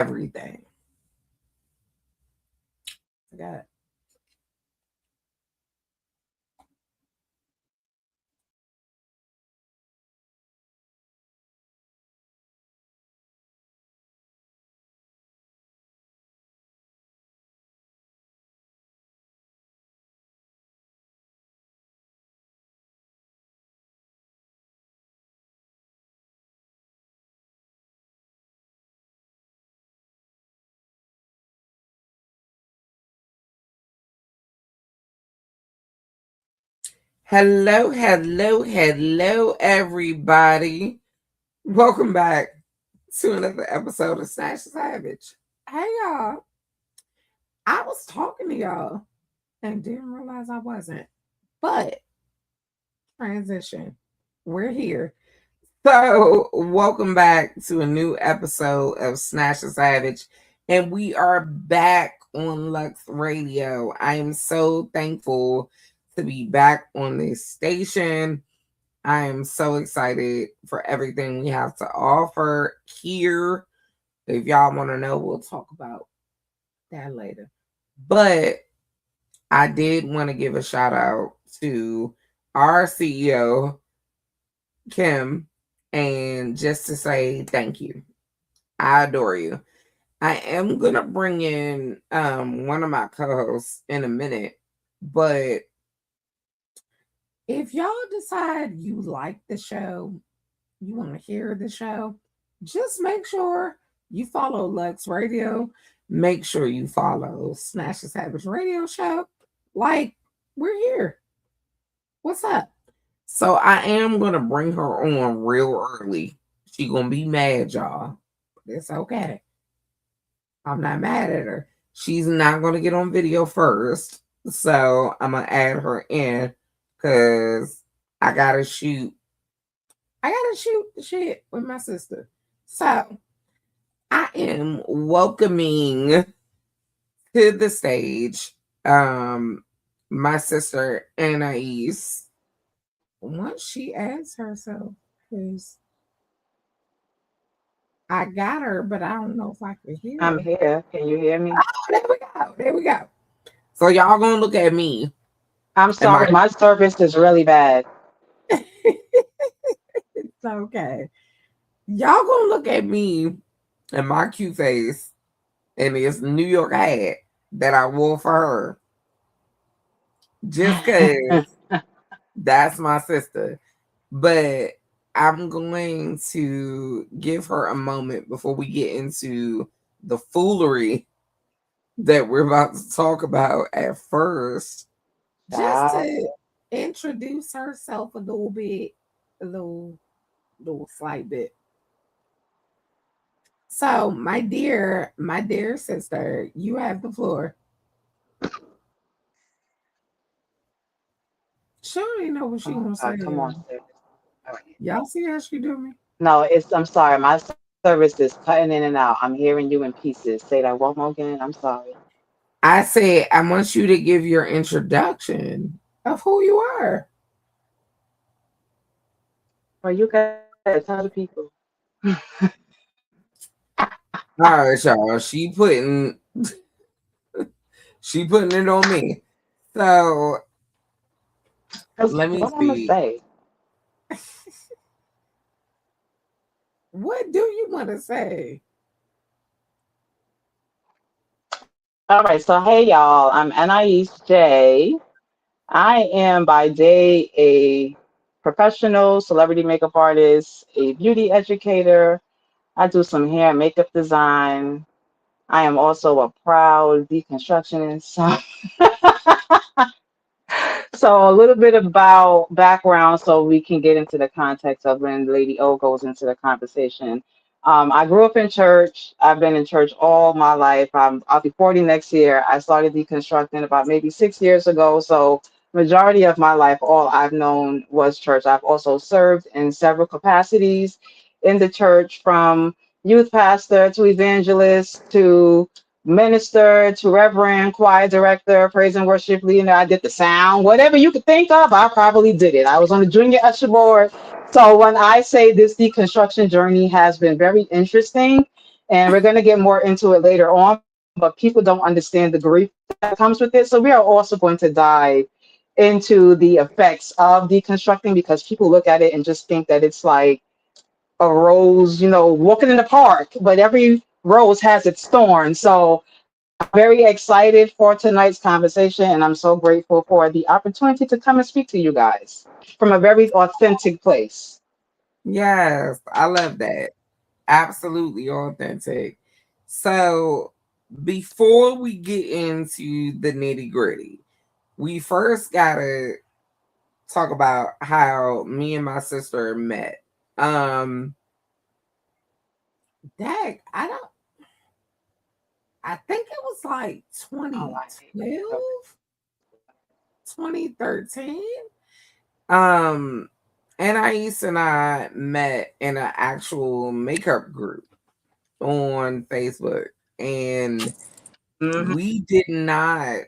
everything. I got hello, hello, hello, everybody. Welcome back to another episode of Snatched Savage. Hey, y'all. I was talking to y'all and didn't realize I wasn't. But transition. We're here. So, welcome back to a new episode of Snatched Savage. And we are back on Lux Radio. I am so thankful to be back on this station. I am so excited for everything we have to offer here. If y'all want to know, we'll talk about that later. But I did want to give a shout out to our CEO, Kim, and just to say thank you. I adore you. I am going to bring in one of my co-hosts in a minute, but if y'all decide you like the show, you want to hear the show, just make sure you follow Lux Radio. Make sure you follow Snatched Savage Radio Show. Like, we're here. What's up? So I am going to bring her on real early. She going to be mad, y'all. But it's okay. I'm not mad at her. She's not going to get on video first. So I'm going to add her in because I got to shoot. I got to shoot the shit with my sister. So I am welcoming to the stage my sister Anais. Once she adds herself, because I got her, but I don't know if I can hear I'm her. here. Can you hear me? Oh, there we go. There we go. So y'all gonna look at me. I'm Am I? sorry, my service is really bad. It's okay. Y'all gonna look at me and my cute face and this New York hat that I wore for her, just cause that's my sister. But I'm going to give her a moment before we get into the foolery that we're about to talk about at first, just Child. to introduce herself a little bit, a little slight bit. So, my dear sister, you have the floor. She don't even know what she Oh gonna say, God, come on, y'all. sis. All right. Y'all see how she do me? No, I'm sorry. My service is cutting in and out. I'm hearing you in pieces. Say that one more again. I'm sorry. I said I want you to give your introduction of who you are. Well, you got to tell the people. All right, y'all. She putting it on me. So Because let me what I'm going to see. say. What do you want to say? All right. So, hey, y'all. I'm Anais J. I am by day a professional celebrity makeup artist, a beauty educator. I do some hair and makeup design. I am also a proud deconstructionist. So a little bit about background so we can get into the context of when Lady O goes into the conversation. I grew up in church. I've been in church all my life. I'll be 40 next year. I started deconstructing about maybe 6 years ago. So majority of my life, all I've known was church. I've also served in several capacities in the church, from youth pastor to evangelist to minister to reverend, choir director, praise and worship leader. I did the sound, whatever you could think of, I probably did it. I was on the junior usher board. So when I say this deconstruction journey has been very interesting, And we're going to get more into it later on, but people don't understand the grief that comes with it. So we are also going to dive into the effects of deconstructing, because people look at it and just think that it's like a rose, walking in the park, but every rose has its thorn. So I'm very excited for tonight's conversation, and I'm so grateful for the opportunity to come and speak to you guys from a very authentic place. Yes, I love that. Absolutely authentic. So, before we get into the nitty gritty, we first gotta talk about how me and my sister met. Um, Dag, I think it was like Oh, I hate 2012, 2013. Um, Anais and I met in an actual makeup group on Facebook, and Hmm. we did not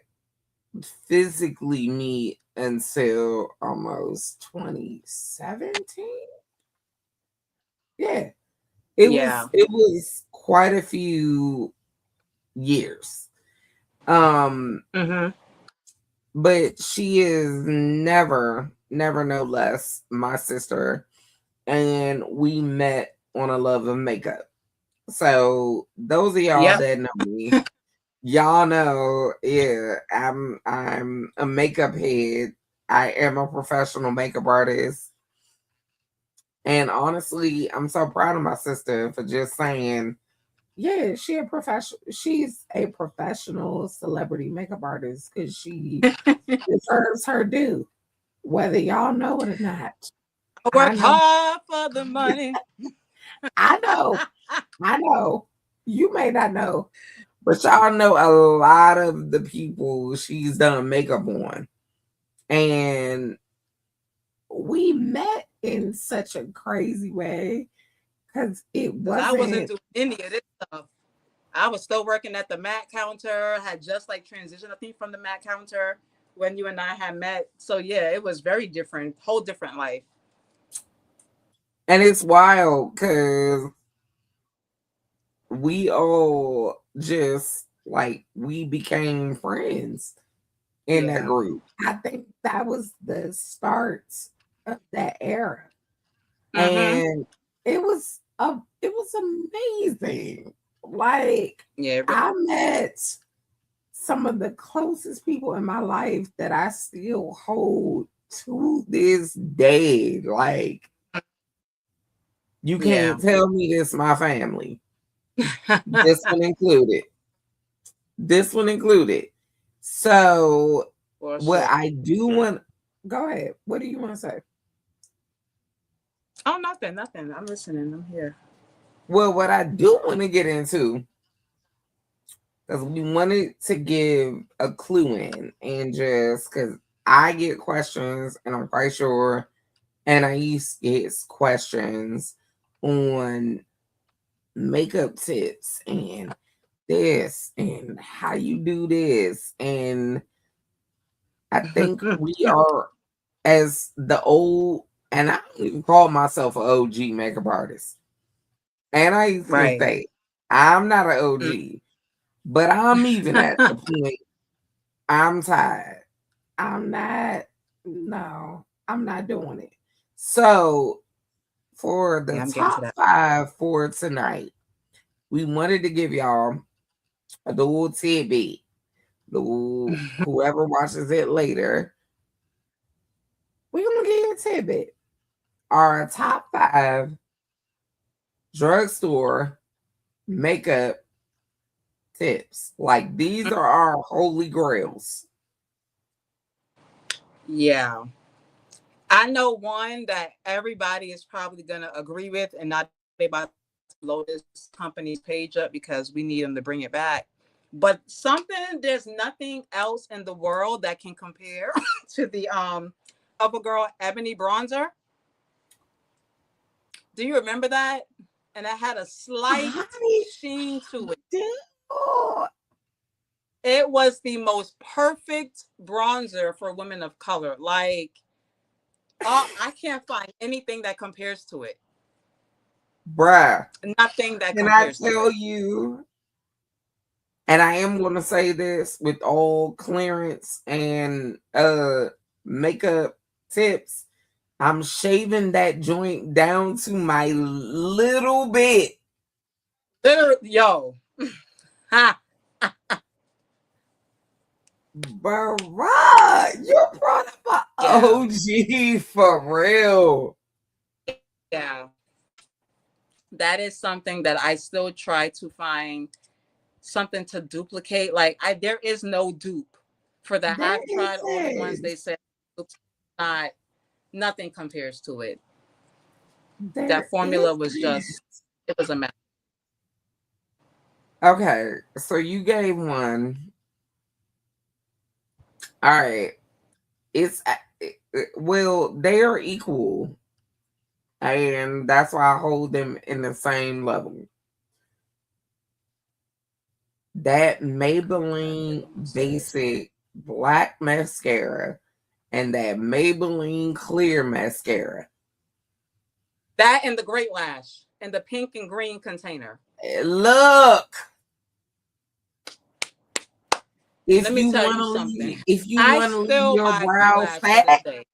physically meet until almost 2017. Yeah, Yeah. it was quite a few years. Um, Hmm. but she is never no less my sister, and we met on a love of makeup. So those of y'all Yep. that know me, y'all know, yeah, I'm a makeup head. I am a professional makeup artist. And honestly, I'm so proud of my sister for just saying, yeah, she's a professional celebrity makeup artist because she deserves her due, whether y'all know it or not. I I work know, hard for the money. I know, I know. You may not know, but y'all know a lot of the people she's done makeup on. And we met in such a crazy way because it Because I wasn't wasn't. doing any of this stuff. I was still working at the Mac counter, had just like transitioned, I think, from the Mac counter when you and I had met. So yeah, it was very different, whole different life. And it's wild because we all just like we became friends in that Yeah. group. I think that was the start of that era. Mm-hmm. And it was amazing. Like Yeah. I met some of the closest people in my life that I still hold to this day. Like you Yeah. can't tell me this my family. This one included. This one included. So For what sure. I do want go ahead. What do you want to say? Oh, nothing, nothing. I'm listening. I'm here. Well, what I do want to get into, because we wanted to give a clue in, and just because I get questions, and I'm quite sure Anais gets questions on makeup tips and this and how you do this. And I think we are, as the old, and I don't even call myself an OG makeup artist. And I used to Right. say, I'm not an Mm. OG, but I'm even at the point I'm tired. I'm not, no, I'm not doing it. So, for the Yeah, I'm getting to top that. five for tonight, we wanted to give y'all a little tidbit. Little, whoever watches it later, we're going to give you a tidbit. Our top five drugstore makeup tips. Like, these are our holy grails. Yeah. I know one that everybody is probably going to agree with, and now they about to blow this company's page up because we need them to bring it back. But something, there's nothing else in the world that can compare to the CoverGirl Ebony Bronzer. Do you remember that? And it had a slight I sheen to it. do. It was the most perfect bronzer for women of color. Like, I can't find anything that compares to it. Bruh, Nothing that can I compares to tell it. you? And I am going to say this with all clearance and makeup tips. I'm shaving that joint down to my little bit. Literally, yo. Ha. Bruh, you brought up an Yeah. OG for real. Yeah. That is something that I still try to find something to duplicate. Like there is no dupe for that. There I've tried all the ones is. they said, not nothing compares to it. That There formula was is. just, it was a mess. Okay, so you gave one. All right. It's well, they are equal, and that's why I hold them in the same level. That Maybelline basic black mascara and that Maybelline clear mascara. That and the Great Lash and the pink and green container. Look, Let me tell you something. if you I want to leave still your buy Great brows Lash to this fat, day.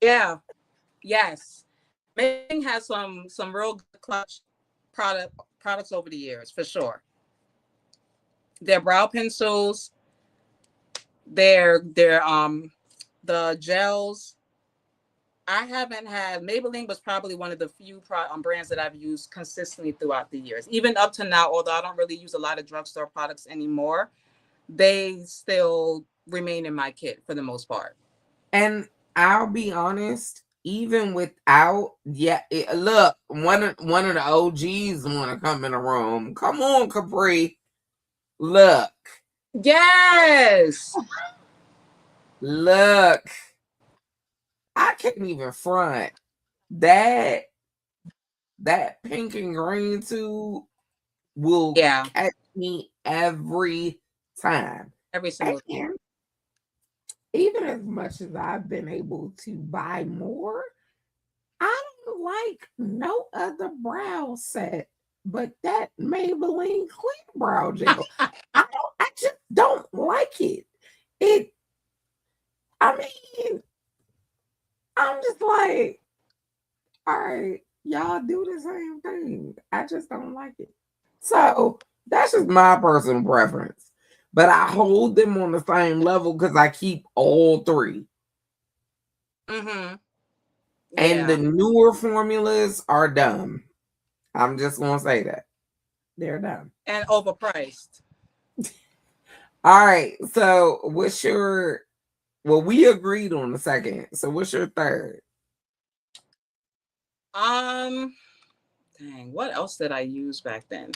Yeah. Yes. Maybelline has some real good clutch products over the years for sure. Their brow pencils, their the gels. I haven't had Maybelline was probably one of the few brands that I've used consistently throughout the years. Even up to now, although I don't really use a lot of drugstore products anymore, they still remain in my kit for the most part. and I'll be honest, even without, yeah, look, one of the OGs want to come in the room. Come on, Capri. Look, Yes. look. I can't even front that pink and green tube will Yeah. catch me every time. Every single And even as much as I've been able to buy more, I don't like no other brow set but that Maybelline Clear Brow Gel. I just don't like it. It I mean, I'm just like, all right, y'all do the same thing. I just don't like it. So that's just my personal preference. But I hold them on the same level because I keep all three. Mm-hmm. And the Yeah. newer formulas are dumb. I'm just gonna say that. They're dumb. And overpriced. All right. So what's your well, we agreed on the second. So what's your third? Um, dang, what else did I use back then?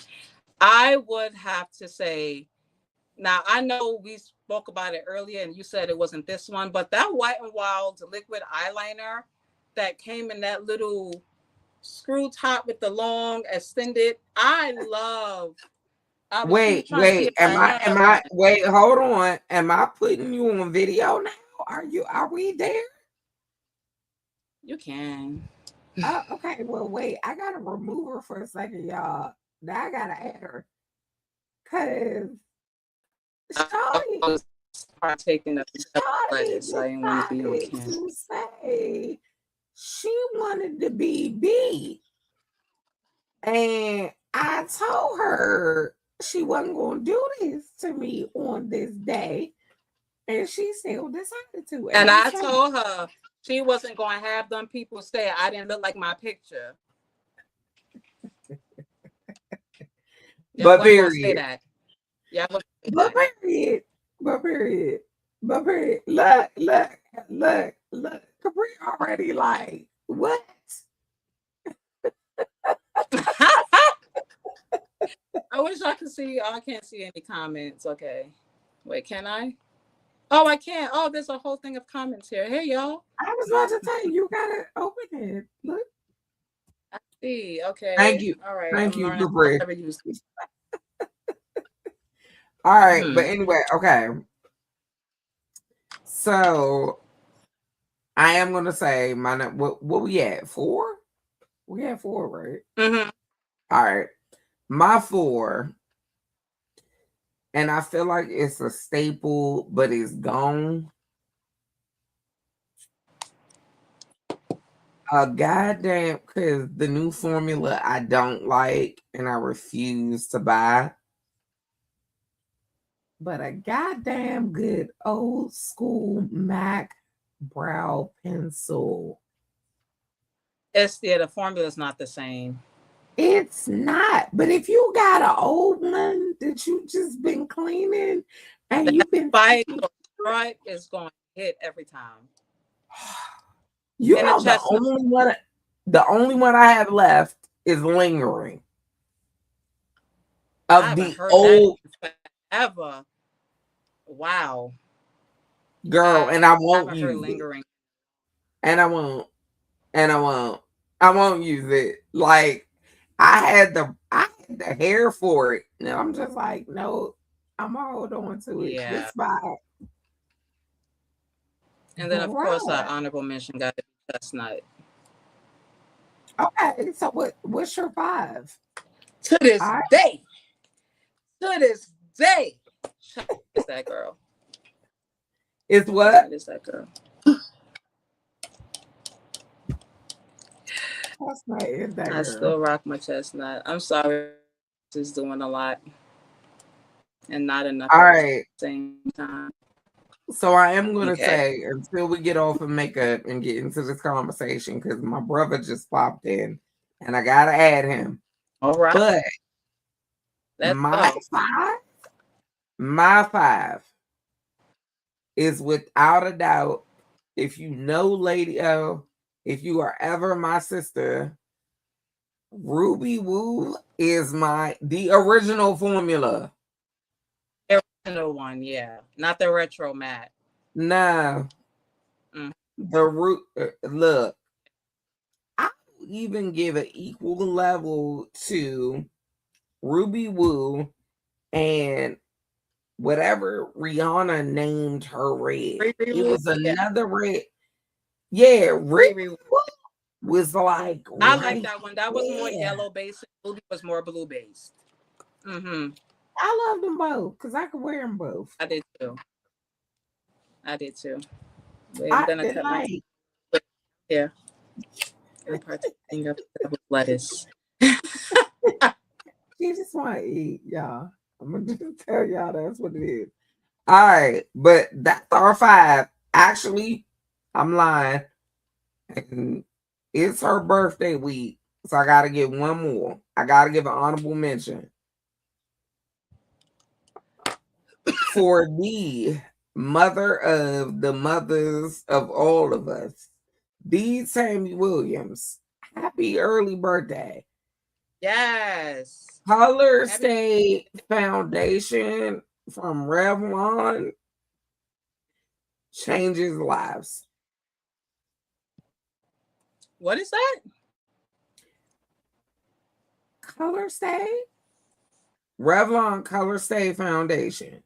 I would have to say, now I know we spoke about it earlier and you said it wasn't this one, but that White and Wild liquid eyeliner that came in that little screw top with the long extended, I was trying to see if I had one. Wait, hold on. Am I putting you on video now? Are we there? You can. Okay, well wait, I gotta remove her for a second, y'all. Now I gotta add her. Cause I Shawty, was partaking of Shawty lettuce. I didn't want to be on decided camera. to say she wanted to be beat. And I told her she wasn't gonna do this to me on this day. And she still decided to. And And I'm I so told her she wasn't going to have them people say I didn't look like my picture. Y'all but wasn't going to say period. that. Y'all wasn't going to say But that. period. But period. But period. Look. Capri already like, what? I wish I could see. Oh, I can't see any comments. Okay. Wait, can I? Oh, I can't. Oh, there's a whole thing of comments here. Hey, y'all. I was about to tell you, you gotta open it. Look. I see. Thank Okay. you. All right. Thank I'm you, learning. I'll Capri. never use it. All right, but Hmm. anyway, okay. So I am gonna say my what we at? 4? We have 4, right? Mm-hmm. All right. My 4, and I feel like it's a staple, but it's gone. A goddamn, because the new formula I don't like and I refuse to buy. But a goddamn good old school Mac brow pencil. The formula is not the same. It's not. But if you got an old one that you just been cleaning and That you've been fight thinking, or right is going to hit every time. you And the know, chestnut, the only one I have left is lingering I of haven't the heard that old in forever. Wow. girl, I and I won't haven't heard use it. lingering. And I won't. And I won't. I won't use it. Like I had the hair for it. And I'm just like, no, I'm gonna hold on to it. Yeah. This spot. And then, of course, our Bruh. honorable mention got to be chestnut. Okay, so what's your 5? To this I day, to this day, chestnut is that girl. It's Chestnut what? is that girl. That's not it, that I girl. still rock my chestnut. I'm sorry, is doing a lot and not enough All at the right. same time. So I am gonna Okay. say until we get off of makeup and get into this conversation, because my brother just popped in and I gotta add him. All right. But Let's my go. 5, my 5 is without a doubt, if you know Lady O, if you are ever my sister, Ruby Woo is the original formula. The original one, yeah. Not the retro matte. Nah, Mm. the root look, I would even give an equal level to Ruby Woo and whatever Rihanna named her red. It Riri, was yeah. another red. Yeah, Ruby Riri. Woo was like I like right that one. That was more there. yellow based. Ruby was more blue based. Mm-hmm. I love them both because I could wear them both. I did too. I did too. Wait, I'm I gonna did cut my like. hair and partaking of devil's lettuce. She just want to eat, y'all. I'm gonna just tell y'all that's what it is. All right, but that's our 5. Actually, I'm lying. And it's her birthday week, so I gotta give one more. I gotta give an honorable mention for the mother of the mothers of all of us, the Tammy Williams. Happy early birthday. Yes. Color Happy. State Foundation from Revlon changes lives. What is that? Color State? Revlon Color State Foundation.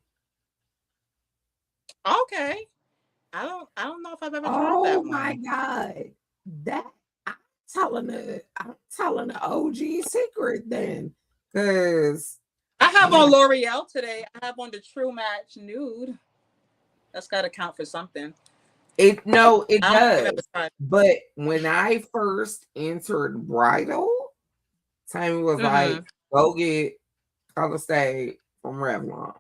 Okay. I don't know if I've ever tried Oh that my one. God. That I'm telling the OG secret then. Cause I have when on L'Oreal today. I have on the True Match Nude. That's got to count for something. it no, it I don't think I've ever does. tried. But when I first entered bridal, Tammy was like, Mm-hmm. go get Color State from Revlon.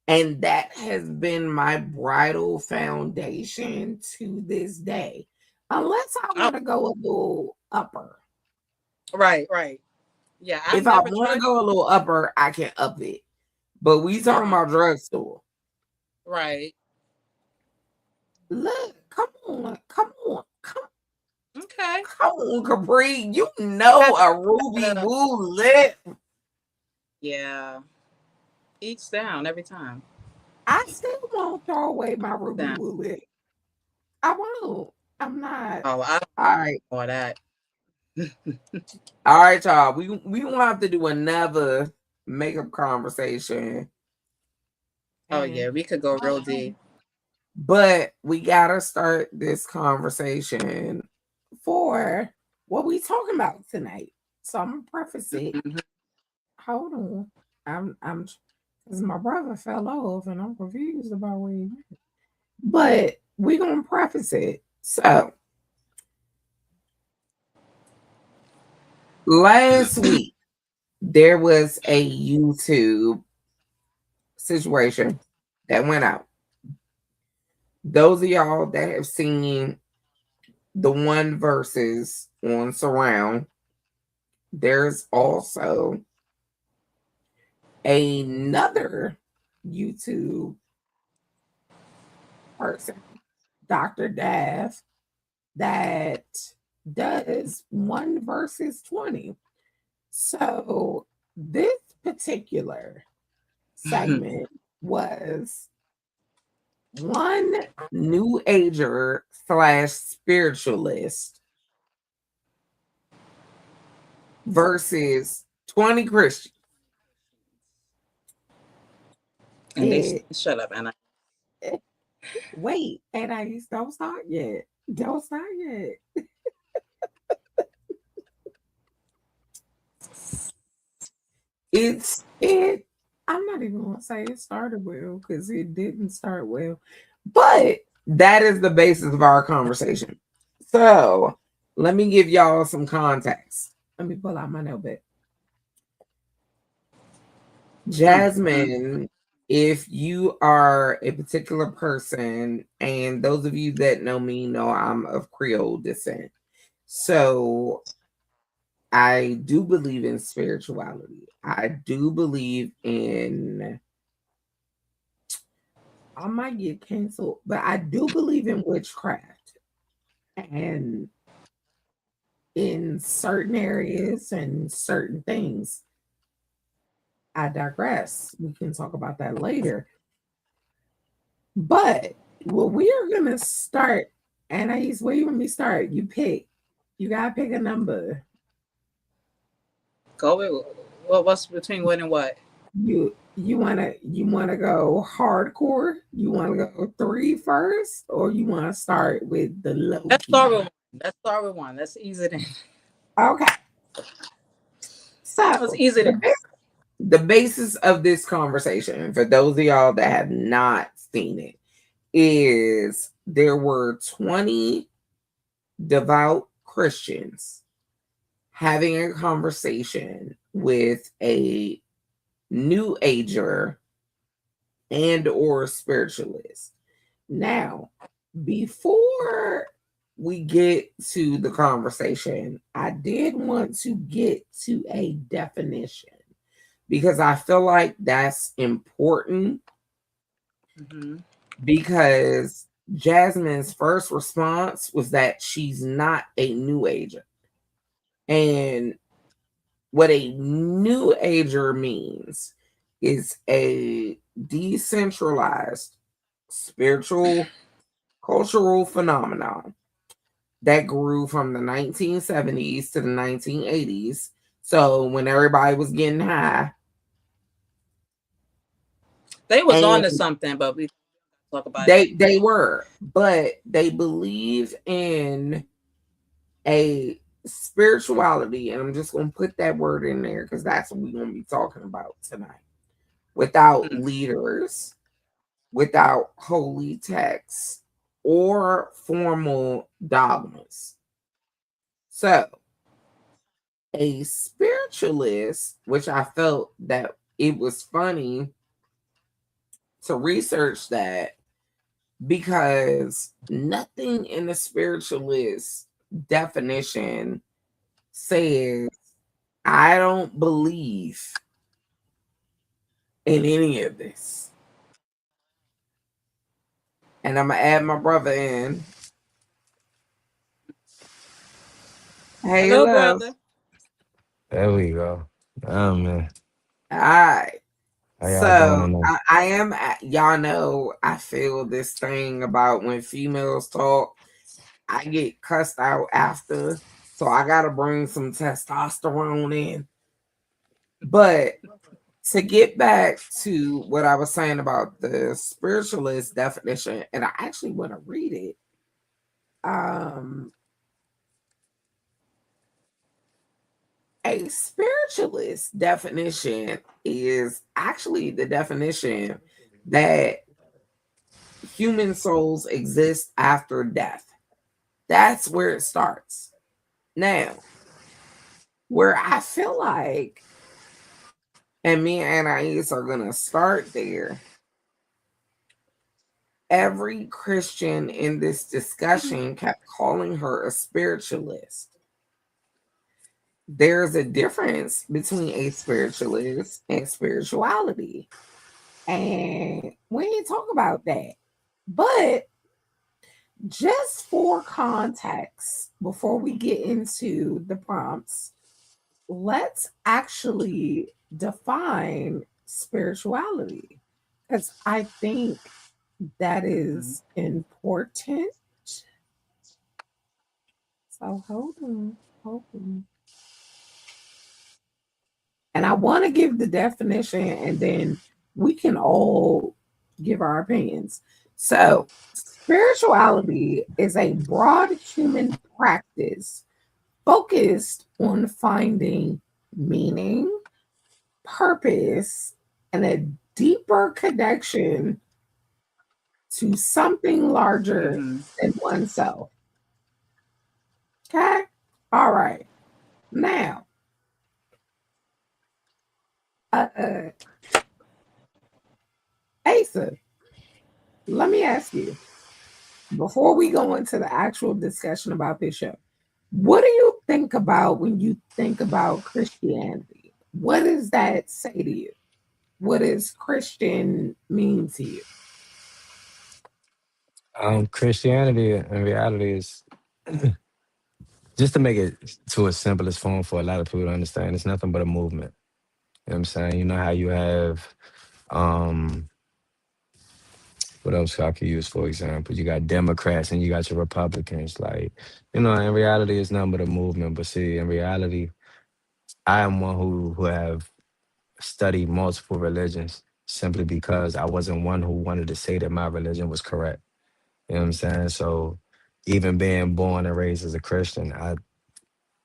And that has been my bridal foundation to this day. Unless I Oh, want to go a little upper. right, right. Yeah, I've If I never want to tried. go a little upper, I can up it. But we talking Uh-uh. about drugstore. Right. Look, come on, come on, Okay. come on, Capri. You You know gotta, a Ruby gotta, Woo lip. yeah. Eats down every time. I still won't throw away my Ruby Down. Woo lip. I won't. I'm not. Oh, I don't All right. know that. All right, y'all. We gonna have to do another makeup conversation. Oh And yeah, we could go real deep. but we gotta start this conversation for what we talking about tonight. So I'm gonna preface it. Mhm. Hold on. I'm because my brother fell off and I'm confused about where he went. But we gonna preface it. So last week there was a YouTube situation that went out. Those of y'all that have seen the one verses on Surround, there's also another YouTube person, Dr. Dav, that does 1 versus 20. So this particular segment was one new ager slash spiritualist versus 20 Christians. And they It, shut up, and wait, and I don't start yet. Don't start yet. It. I'm not even gonna say it started well because it didn't start well, but that is the basis of our conversation. So let me give y'all some context. Let me pull out my notebook. Jasmine, if you are a particular person, and those of you that know me know I'm of Creole descent. So I do believe in spirituality. I do believe in, I might get canceled, but I do believe in witchcraft. And in certain areas and certain things, I digress. We can talk about that later. But what we are gonna start, Anais, where you want me to start? You pick. You gotta pick a number. go with what's between what and what? You wanna go hardcore? You wanna go three first, or you wanna start with the low Let's start key? with one. Let's start with one. That's easy to. Okay. That's So easy to. the basis of this conversation, for those of y'all that have not seen it, is there were 20 devout Christians having a conversation with a new ager and or spiritualist. Now, before we get to the conversation, I did want to get to a definition because I feel like that's important, Mm-hmm. because Jasmine's first response was that she's not a new ager. And what a new ager means is a decentralized spiritual cultural phenomenon that grew from the 1970s to the 1980s. So when everybody was getting high, They was on and to something, but we talk about it. they were, but they believed in a spirituality, and I'm just gonna put that word in there because that's what we're gonna be talking about tonight. Without Mm. leaders, without holy texts or formal dogmas. So a spiritualist, which I felt that it was funny to research that, because nothing in the spiritualist definition says I don't believe in any of this. And I'm gonna add my brother in. Hey, Hello, love. brother. There we go. Oh man, All right. how y'all doing So tonight? I am, y'all know, I feel this thing about when females talk, I get cussed out after. So I got to bring some testosterone in. But to get back to what I was saying about the spiritualist definition, and I actually want to read it. Um, A spiritualist definition is actually the definition that human souls exist after death. That's where it starts. Now, where I feel like, and me and Anais are going to start there, every Christian in this discussion kept calling her a spiritualist. There's a difference between a spiritualist and spirituality. And we ain't talk about that. But just for context, before we get into the prompts, let's actually define spirituality because I think that is important. So hold on, hold on. And I want to give the definition and then we can all give our opinions. So, spirituality is a broad human practice focused on finding meaning, purpose, and a deeper connection to something larger Mm-hmm. than oneself. Okay? All right. Now, uh, Asa, let me ask you before we go into the actual discussion about this show, what do you think about when you think about Christianity? What does that say to you? What does Christian mean to you? Christianity in reality is just to make it to its simplest form for a lot of people to understand. It's nothing but a movement. You know what I'm saying? You know how you have um what else I could use for example? You got Democrats and you got your Republicans. Like, in reality it's nothing but a movement. But see, in reality, I am one who have studied multiple religions simply because I wasn't one who wanted to say that my religion was correct. You know what I'm saying? So even being born and raised as a Christian,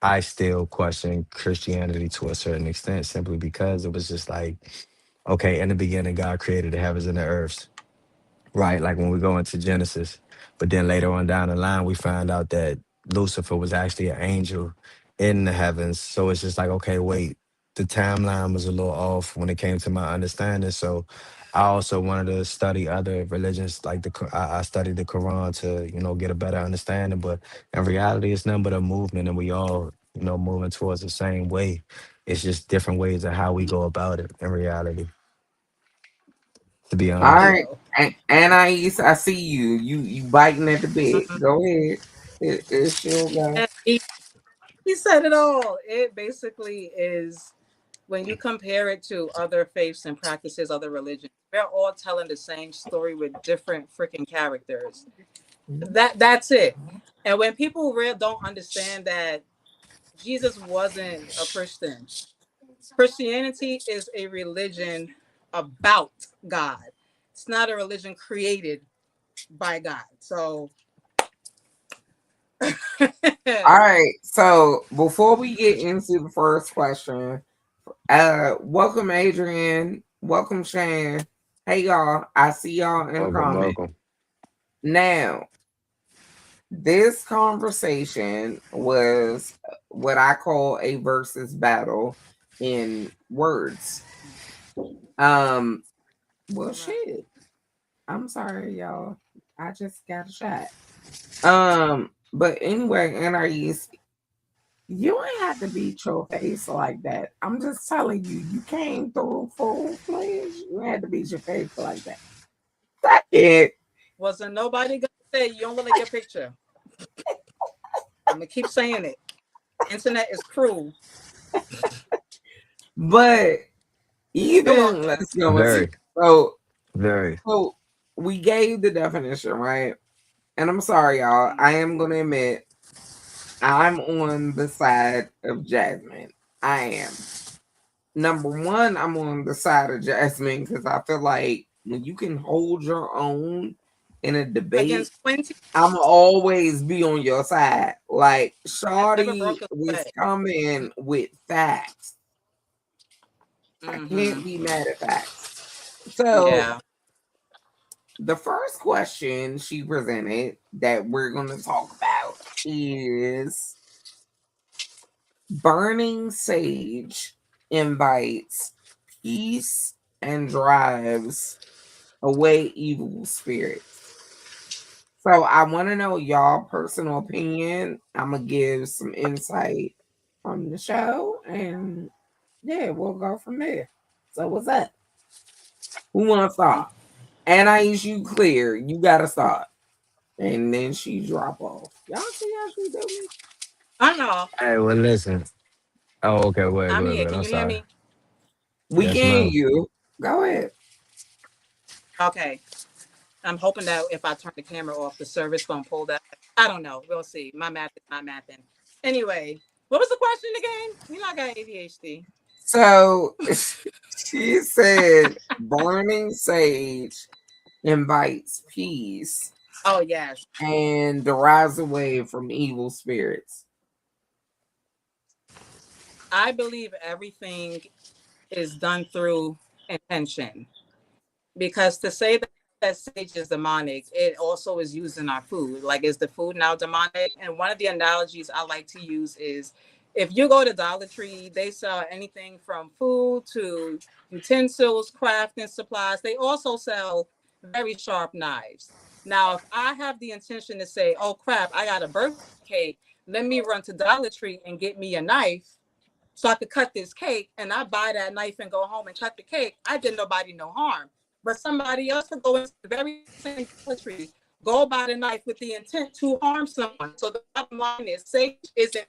I still question Christianity to a certain extent simply because it was just like, okay, in the beginning, God created the heavens and the earths, right? Like when we go into Genesis. But then later on down the line, we find out that Lucifer was actually an angel in the heavens. So it's just like, okay, wait, the timeline was a little off when it came to my understanding. So I also wanted to study other religions, like I studied the Quran to, get a better understanding. But in reality, it's nothing but a movement, and we all, moving towards the same way. It's just different ways of how we go about it in reality, to be All honest. right. Yo. And I see you. You biting at the bit. Go ahead. It's your go. And he said it all. It basically is when you compare it to other faiths and practices, other religions, they're all telling the same story with different freaking characters. That's it. And when people don't understand that Jesus wasn't a Christian, Christianity is a religion about God. It's not a religion created by God. So All right. So before we get into the first question, welcome Adrian. Welcome Shan. Hey y'all. I see y'all in the Welcome, comment. welcome. Now, this conversation was what I call a versus battle in words. Um, well, shit. I'm sorry, y'all. I just got a shot. But anyway, Anais, you ain't have to beat your face like that. I'm just telling you, you came through full fledged. You had to beat your face like that. Second, wasn't nobody gonna say you don't look like your picture. I'm gonna keep saying it. Internet is cruel. but Go even on. let's go into Very, so very. so we gave the definition, right? And I'm sorry, y'all. I am gonna admit I'm on the side of Jasmine. I am. Number one, I'm on the side of Jasmine because I feel like when you can hold your own in a debate, against Quincy. I'm always be on your side. Like That never broke Shawty a was sweat. coming with facts. I Mm-hmm. can't be mad at facts. So Yeah. the first question she presented that we're going to talk about is burning sage invites peace and drives away evil spirits. So I want to know y'all personal opinion. I'm gonna give some insight from the show, and yeah, we'll go from there. So what's up? Who wants to start? And I use you clear. You gotta start, and then she drop off. Y'all see how she do me? I know. Hey, well, listen. Oh, okay. Go ahead, I'm go ahead, go here. ahead. Can I'm you hear sorry. me? We Yes, can ma'am. you. Go ahead. Okay. I'm hoping that if I turn the camera off, the service gonna pull that. I don't know. We'll see. My math is not mathing. Anyway, what was the question again? You know I got ADHD. So she said, "Burning sage invites peace Oh yes. and derives away from evil spirits." I believe everything is done through intention. Because to say that sage is demonic, it also is used in our food. Like, is the food now demonic? And one of the analogies I like to use is if you go to Dollar Tree, they sell anything from food to utensils, crafting supplies. They also sell very sharp knives. Now, if I have the intention to say, oh crap, I got a birthday cake, let me run to Dollar Tree and get me a knife so I could cut this cake, and I buy that knife and go home and cut the cake, I did nobody no harm. But somebody else could go into the very same Dollar Tree, go buy the knife with the intent to harm someone. So the bottom line is sage isn't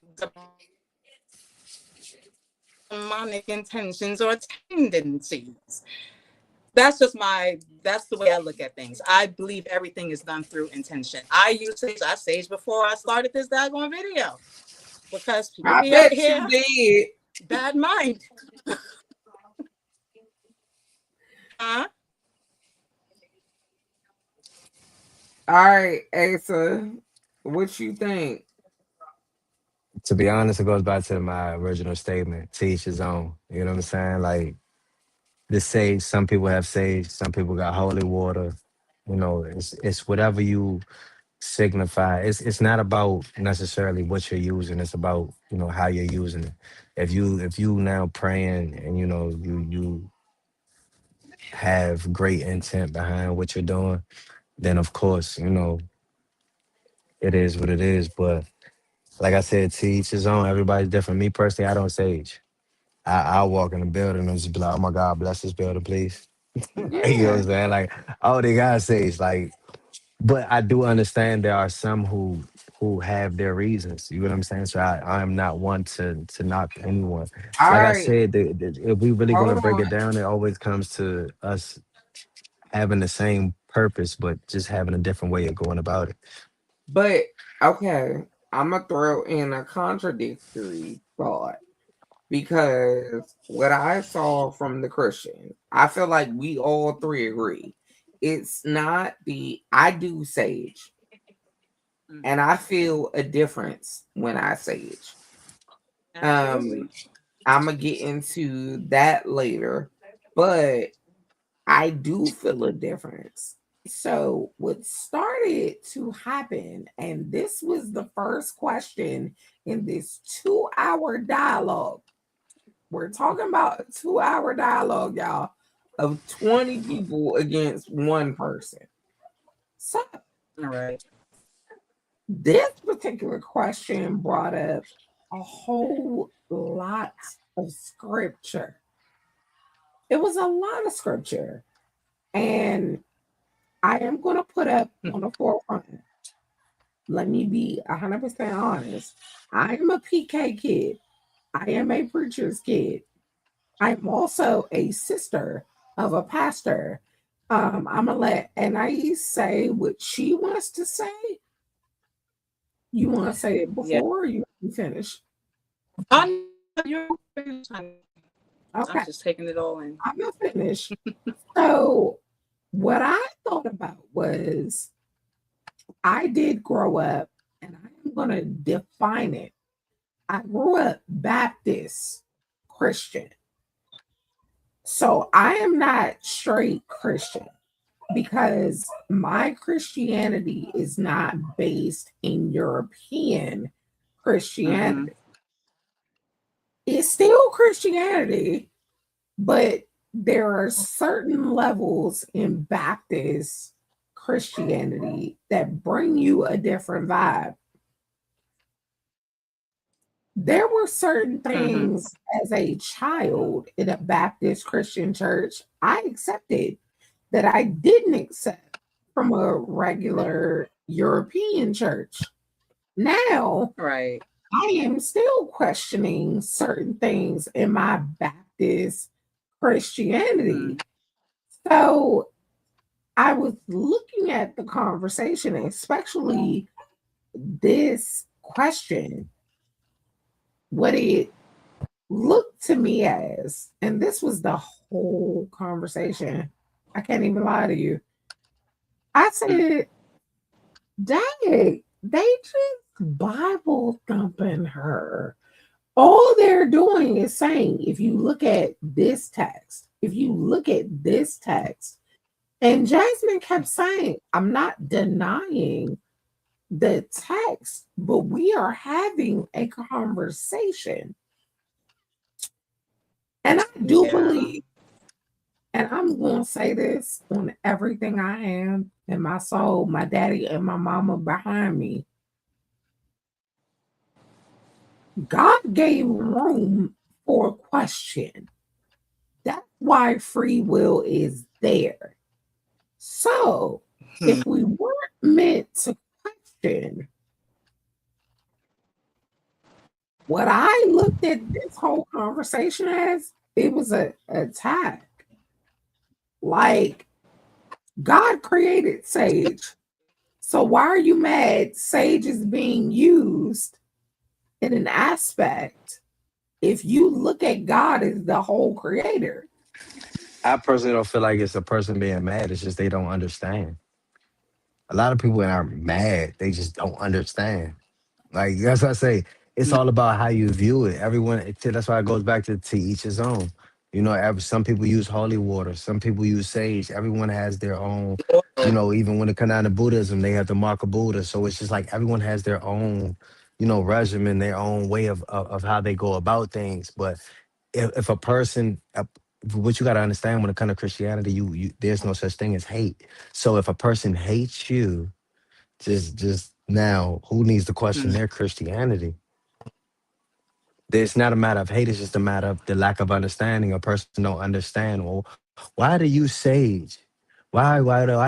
demonic intentions or tendencies. That's the way I look at things. I believe everything is done through intention. I use sage. I sage before I started this daggone video because people I be out bet you here did. bad mind. Huh? All right, Asa, what you think? To be honest, it goes back to my original statement: to each his own. You know what I'm saying? Like the sage. Some people have sage. Some people got holy water. You know, it's whatever you signify. It's not about necessarily what you're using. It's about how you're using it. If you now praying and you have great intent behind what you're doing, then of course it is what it is. But like I said, to each his own. Everybody's different. Me personally, I don't sage. I walk in the building and just be like, oh my God, bless this building, please. You know what Yeah. I'm saying? Like, oh, they got sage. Like, but I do understand there are some who have their reasons. You know what I'm saying? So I am not one to knock anyone. All Like I right. said, if we really gonna Hold break on. it down, it always comes to us having the same purpose, but just having a different way of going about it. But okay, I'm gonna throw in a contradictory thought because what I saw from the Christian, I feel like we all three agree. It's not the I do sage, and Mm-hmm. I feel a difference when I sage. Um, Absolutely. I'm gonna get into that later, but I do feel a difference. So, what started to happen, and this was the first question in this 2 hour dialogue. We're talking about a 2 hour dialogue, y'all, of 20 people against one person. So, All right. this particular question brought up a whole lot of scripture. It was a lot of scripture. And I am going to put up on the forefront. Let me be 100% honest. I am a PK kid. I am a preacher's kid. I'm also a sister of a pastor. I'm going to let Anais say what she wants to say. You want to say it Yeah. before or you finish? Oh, no, you're finished, honey. I'm Okay, just taking it all in. I'm going to finish. So, what I thought about was I did grow up, and I'm going to define it. I grew up Baptist Christian. So I am not straight Christian because my Christianity is not based in European Mm-hmm. Christianity. It's still Christianity, but there are certain levels in Baptist Christianity that bring you a different vibe. There were certain Mm-hmm. things as a child in a Baptist Christian church I accepted that I didn't accept from a regular European church. Now, Right. I am still questioning certain things in my Baptist Christianity. Mm. So I was looking at the conversation, especially this question, what it looked to me as, and this was the whole conversation. I can't even lie to you. I Mm. said, dang, they just Bible thumping her. All they're doing is saying, if you look at this text, if you look at this text, and Jasmine kept saying, I'm not denying the text, but we are having a conversation. And I do Yeah. believe, and I'm going to say this on everything I am and my soul, my daddy and my mama behind me. God gave room for question. That's why free will is there. So Hmm. if we weren't meant to question, what I looked at this whole conversation as, it was a attack. Like God created Sage. So why are you mad Sage is being used in an aspect if you look at God as the whole creator? I personally don't feel like it's a person being mad. It's just they don't understand. A lot of people are mad. They just don't understand. Like that's what I say. It's all about how you view it. Everyone. That's why it goes back to each his own. You know, some people use holy water. Some people use sage. Everyone has their own. You know, even when it comes down to Buddhism, they have the mark of Buddha. So it's just like everyone has their own, regimen, their own way of how they go about things. But if a person, what you got to understand when it comes to Christianity, you there's no such thing as hate. So if a person hates you, just now, who needs to question Mm. their Christianity? It's not a matter of hate, it's just a matter of the lack of understanding. A person don't understand. Well, why do you sage? Why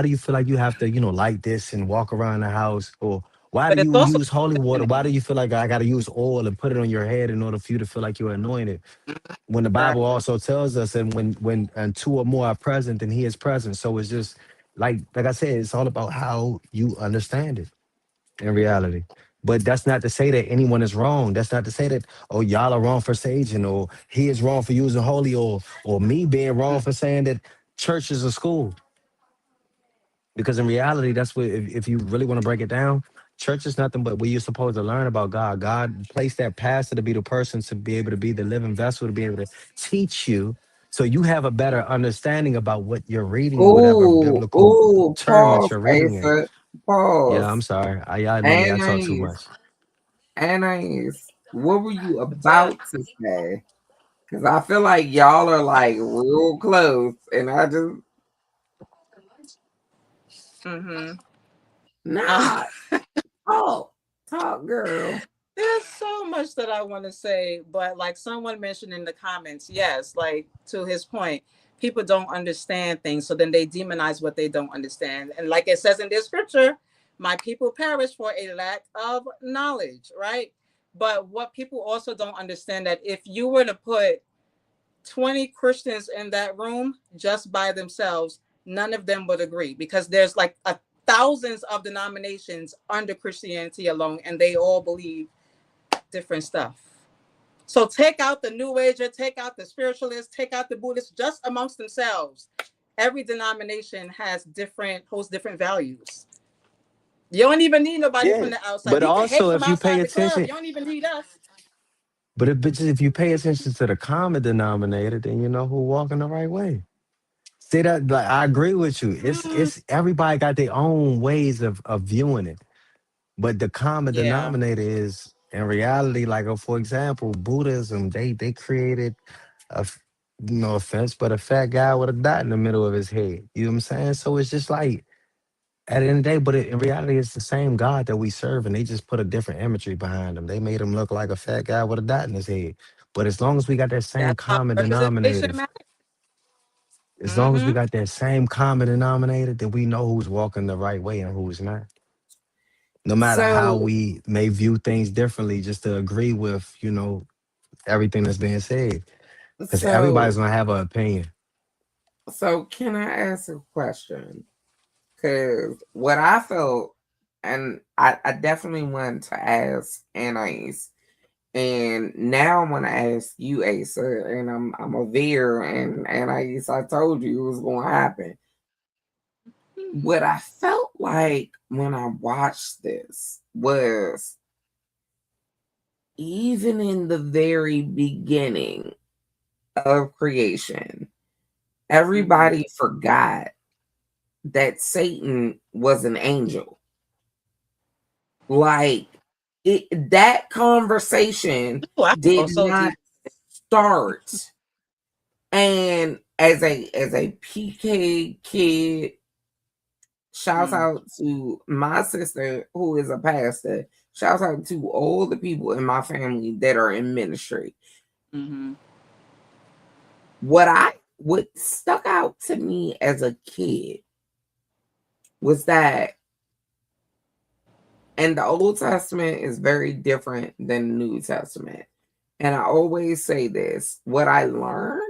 do you feel like you have to, light this and walk around the house? Or why do But it's you also use holy water? Why do you feel like I gotta use oil and put it on your head in order for you to feel like you're anointed? When the Bible exactly. also tells us, and when and two or more are present, then he is present. So it's just like I said, it's all about how you understand it in reality. But that's not to say that anyone is wrong. That's not to say that, oh, y'all are wrong for saging, or he is wrong for using holy oil, or me being wrong Mm. for saying that church is a school. Because in reality, that's what, if you really want to break it down, church is nothing but where you're supposed to learn about God. God placed that pastor to be the person to be able to be the living vessel, to be able to teach you so you have a better understanding about what you're reading in whatever Ooh, biblical ooh, term that pause, you're reading in. Asa, Yeah, I'm pause. sorry. Y'all know me. I talk too Anais, much. Anais, what were you What's that? about to say? Because I feel like y'all are like real close, and I just Mm-hmm. nah. Talk, talk, girl. There's so much that I want to say, but like someone mentioned in the comments, yes, like to his point, people don't understand things, so then they demonize what they don't understand. And like it says in this scripture, my people perish for a lack of knowledge, right? But what people also don't understand that if you were to put 20 Christians in that room just by themselves, none of them would agree because there's like thousands of denominations under Christianity alone, and they all believe different stuff. So take out the New Ager, take out the spiritualists, take out the Buddhists, just amongst themselves. Every denomination has different, holds different values. You don't even need nobody Yeah, from the outside. but You can hate also from if you pay outside the club. attention, You don't even need us. if you pay attention to the common denominator, then you know who walking the right way. See that? Like I agree with you. Mm, It's everybody got their own ways of viewing it, but the common yeah. denominator is in reality, like for example, Buddhism. They created no offense, but a fat guy with a dot in the middle of his head. You know what I'm saying? So it's just like at the end of the day, but in reality, it's the same God that we serve, and they just put a different imagery behind him. They made him look like a fat guy with a dot in his head. But as long as we got that same That's how common representation denominator, matters. as long as we Mm-hmm. got that same common denominator, then we know who's walking the right way and who's not. No matter how So we may view things differently, just to agree with, everything that's being said. Because everybody's so gonna have an opinion. so can I ask a question? Because what I felt, and I definitely wanted to ask Anais, and now I'm gonna ask you, Asa, and I'm a veer, and Anais, I told you it was gonna happen. What I felt like when I watched this was, even in the very beginning of creation, Mm-hmm. everybody forgot that Satan was an angel. Like, that conversation Oh, I did go so not deep. start. And as a PK kid, shouts Mm, out to my sister who is a pastor. Shouts out to all the people in my family that are in ministry. mm-hmm. What stuck out to me as a kid was that, and the Old Testament is very different than the New Testament. And I always say this, what I learned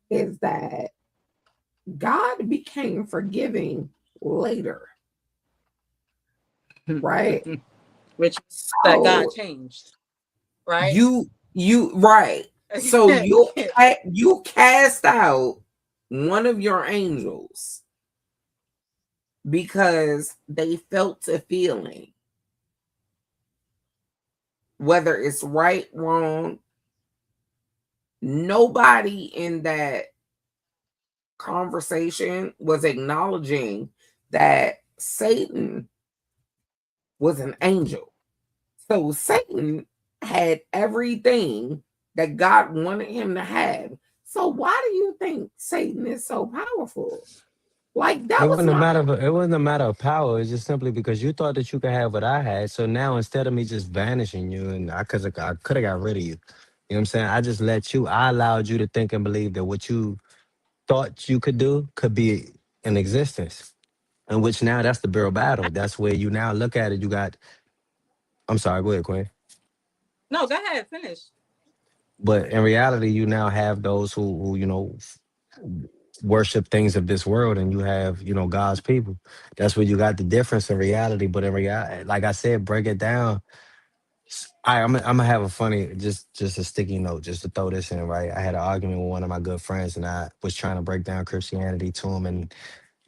is that God became forgiving later, right? Which that God So changed, right? you right. So you cast out one of your angels because they felt a feeling, whether it's right, wrong. Nobody in that conversation was acknowledging that Satan was an angel. So Satan had everything that God wanted him to have. So why do you think Satan is so powerful? Like, that was my It wasn't a matter of power. It's just simply because you thought that you could have what I had. So now instead of me just banishing you, and I could have got rid of you. You know what I'm saying? I just let you. I allowed you to think and believe that what you thought you could do could be in existence. In which now that's the barrel battle. That's where you now look at it. You got. I'm sorry. Go ahead, Quinn. No, go ahead, finish. But in reality, you now have those who worship things of this world, and you have God's people. That's where you got the difference in reality. But in reality, like I said, break it down. I'm gonna have a funny, just a sticky note, just to throw this in, right? I had an argument with one of my good friends, and I was trying to break down Christianity to him and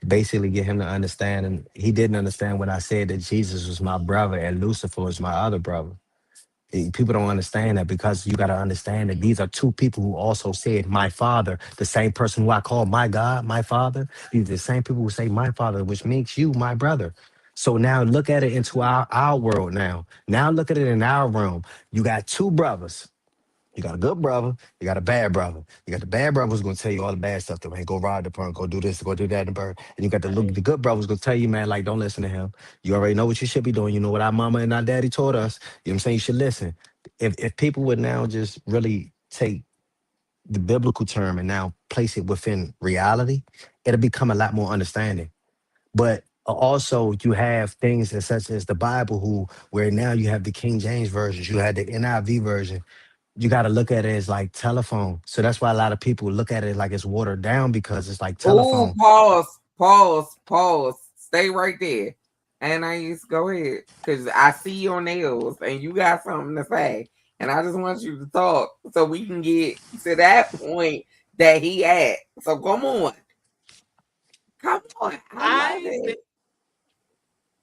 basically get him to understand, and he didn't understand when I said that Jesus was my brother and Lucifer was my other brother. People don't understand that, because you got to understand that these are two people who also said my father, the same person who I call my God, my father. These are the same people who say my father, which makes you my brother. So now look at it into our world now. Now look at it in our realm. You got two brothers. You got a good brother, you got a bad brother. You got the bad brother who's gonna tell you all the bad stuff to, man, go ride the punk, go do this, go do that, and burn. And you got the good brother who's gonna tell you, man, like, don't listen to him. You already know what you should be doing. You know what our mama and our daddy taught us. You know what I'm saying? You should listen. If people would now just really take the biblical term and now place it within reality, it'll become a lot more understanding. But also you have things as such as the Bible, where now you have the King James versions, you had the NIV version. You got to look at it as like telephone. So that's why a lot of people look at it like it's watered down, because it's like Ooh, telephone. pause. Stay right there. And I used to go ahead because I see your nails and you got something to say. And I just want you to talk so we can get to that point that he at. So come on. Come on. I love I think it.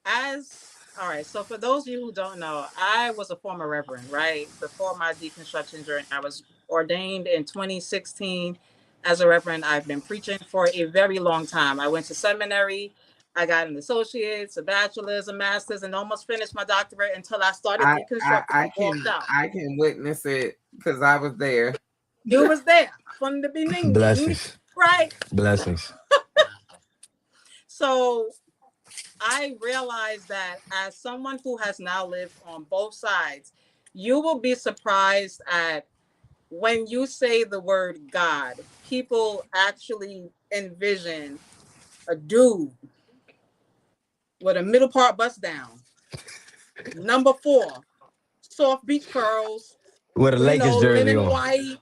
as All right. So for those of you who don't know, I was a former reverend, right? Before my deconstruction journey, I was ordained in 2016 as a reverend. I've been preaching for a very long time. I went to seminary. I got an associate's, a bachelor's, a master's, and almost finished my doctorate until I started deconstructing and walked out. I can witness it because I was there. You was there from the beginning, Blessings. right? Blessings. So I realized that as someone who has now lived on both sides, you will be surprised at when you say the word God, people actually envision a dude with a middle part bust down, number four, soft beach curls, With a Lakers jersey linen on. white,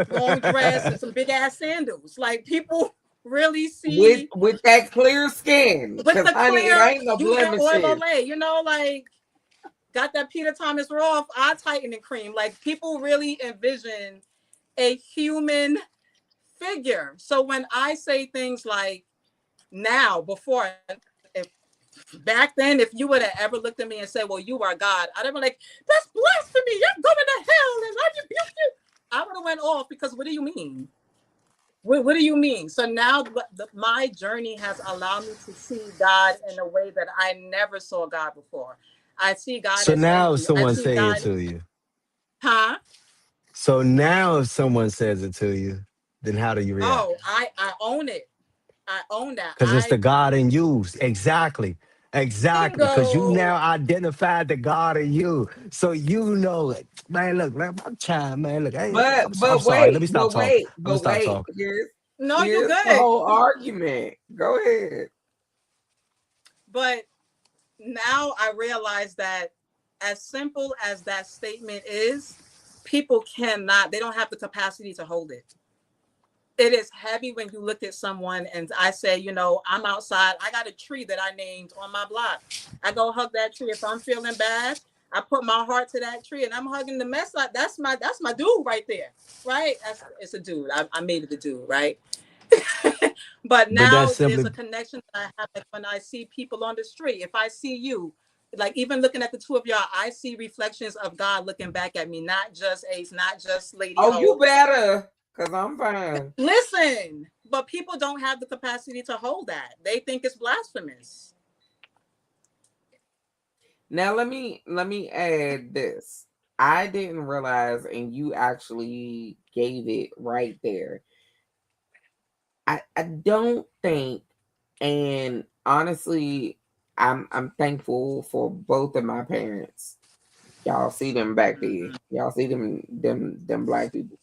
long dress, and some big ass sandals. Like people really with see with that clear skin, with because the honey, it clear ain't no using oil blemishes. Olay, like got that Peter Thomas Roth eye tightening cream. Like people really envision a human figure. So when I say things like now, before, if back then, if you would have ever looked at me and said, "Well, you are God," I'd have been like, "That's blasphemy! You're going to hell, and I rebuke you." I would have went off because what do you mean? What do you mean? So now my journey has allowed me to see God in a way that I never saw God before. I see God So as now if energy. I someone see say it God, to you. huh? So now if someone says it to you, then how do you react? Oh, I own it. I own that. Because it's the God in you. Exactly. Exactly. Because you Bingo. now identified the God in you. So you know, like, man, look, man, my child, man, look, hey, I'm sorry. Let me stop talking. Let me But stop wait. talking. No, you Here's the good. whole argument. Go ahead. But now I realize that as simple as that statement is, people cannot, they don't have the capacity to hold it. It is heavy when you look at someone and I say, I'm outside. I got a tree that I named on my block. I go hug that tree. If I'm feeling bad, I put my heart to that tree and I'm hugging the mess out. That's my dude right there. Right? It's a dude. I made it a dude, right? But But that's now there's a simply, connection that I have, like when I see people on the street. If I see you, like even looking at the two of y'all, I see reflections of God looking back at me, not just Ace, not just Lady Oh, you O. better, because I'm fine. Listen, but people don't have the capacity to hold that. They think it's blasphemous. Now let me add this. I didn't realize, and you actually gave it right there. I don't think, and honestly, I'm thankful for both of my parents. Y'all see them back there. Y'all see them black people.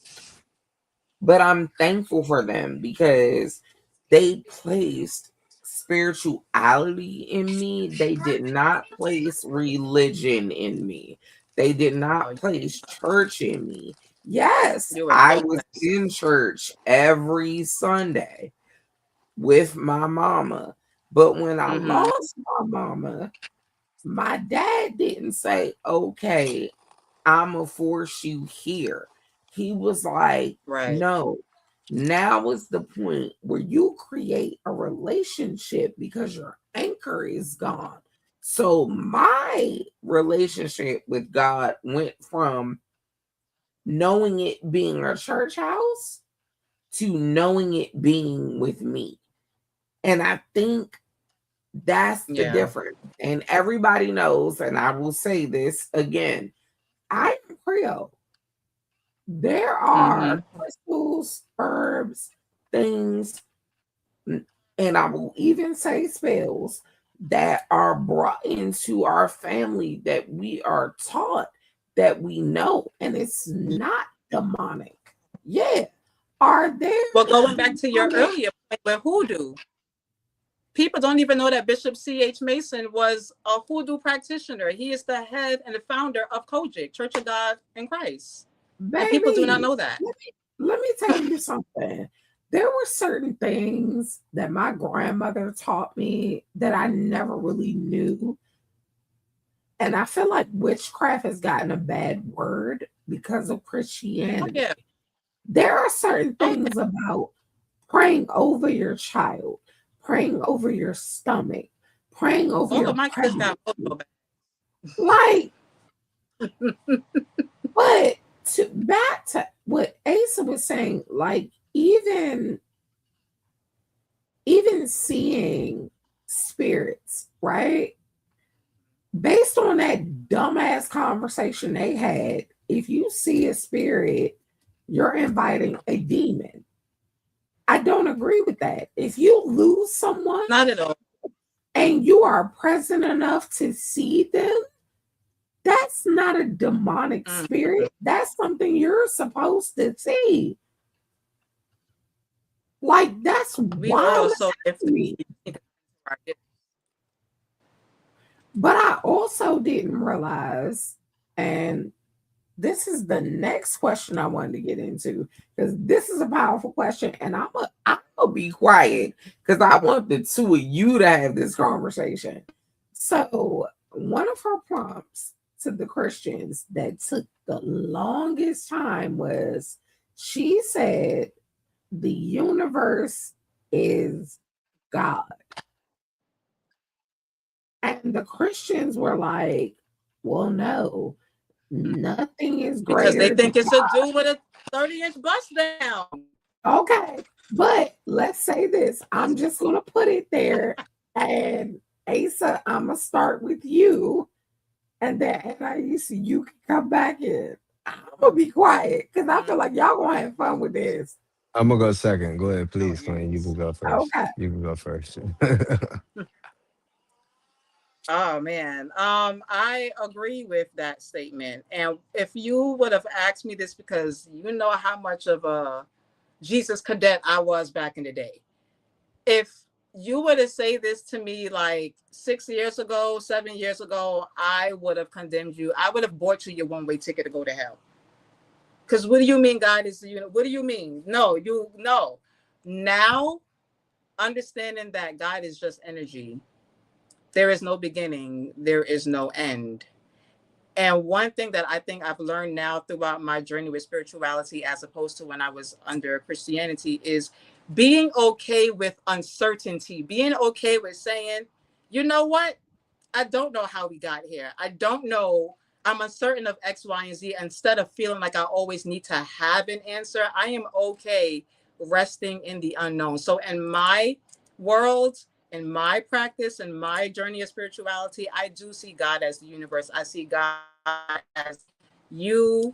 But I'm thankful for them because they placed spirituality in me. They did not place religion in me. They did Oh, not place church in me. Yes, you were I so was blessed. in church every Sunday with my mama. But when I Mm-hmm. lost my mama, my dad didn't say, okay, I'm going to force you here. He was like, Right. no, now is the point where you create a relationship because your anchor is gone. So my relationship with God went from knowing it being a church house to knowing it being with me. And I think that's the Yeah. difference. And everybody knows, and I will say this again, I'm Creole. There Mm-hmm. are crystals, herbs, things, and I will even say spells that are brought into our family that we are taught that we know, and it's not demonic. Yeah. Are there Well, going back to your demonic? earlier point with hoodoo, people don't even know that Bishop C.H. Mason was a hoodoo practitioner. He is the head and the founder of Kojic, Church of God in Christ. And people do not Baby, know that. let me tell you something. There were certain things that my grandmother taught me that I never really knew. And I feel like witchcraft has gotten a bad word because of Oh, yeah. Christianity. There are certain Oh, things about praying over your child, praying over your stomach, praying over all your of my kids got pregnancy. photo back. Like, but back to what Asa was saying, like even seeing spirits, right? Based on that dumbass conversation they had, if you see a spirit, you're inviting a demon. I don't agree with that. If you lose someone Not at all. and you are present enough to see them, that's not a demonic Mhm. spirit. That's something you're supposed to see. Like, that's We wild also to gifted. me. We just need to our gift. But I also didn't realize, and this is the next question I wanted to get into because this is a powerful question, and I'm gonna be quiet because I want the two of you to have this conversation. So one of her prompts to the Christians that took the longest time was she said the universe is God. And the Christians were like, well, no, nothing is Because they greater than think it's a dude with a 30-inch bust down. okay. But let's say this. I'm just gonna put it there. And Asa, I'm gonna start with you. And then Anais, you can come back in. I'm gonna be quiet because I feel Mhm. like y'all gonna have fun with this. I'm gonna go second. Go ahead, Oh, please, Queen. You can yes. go first. Okay. You can go first. Oh man, I agree with that statement. And if you would have asked me this, because you know how much of a Jesus cadet I was back in the day, if you were to say this to me like 6 years ago, 7 years ago, I would have condemned you. I would have bought you your one-way ticket to go to hell. Because what do you mean, God is what do you mean? No, you no. Now understanding that God is just energy. There is no beginning. There is no end. And one thing that I think I've learned now throughout my journey with spirituality, as opposed to when I was under Christianity, is being okay with uncertainty, being okay with saying, you know what? I don't know how we got here. I don't know. I'm uncertain of X, Y, and Z. Instead of feeling like I always need to have an answer, I am okay resting in the unknown. So, in my world, in my practice, in my journey of spirituality, I do see God as the universe. I see God as you,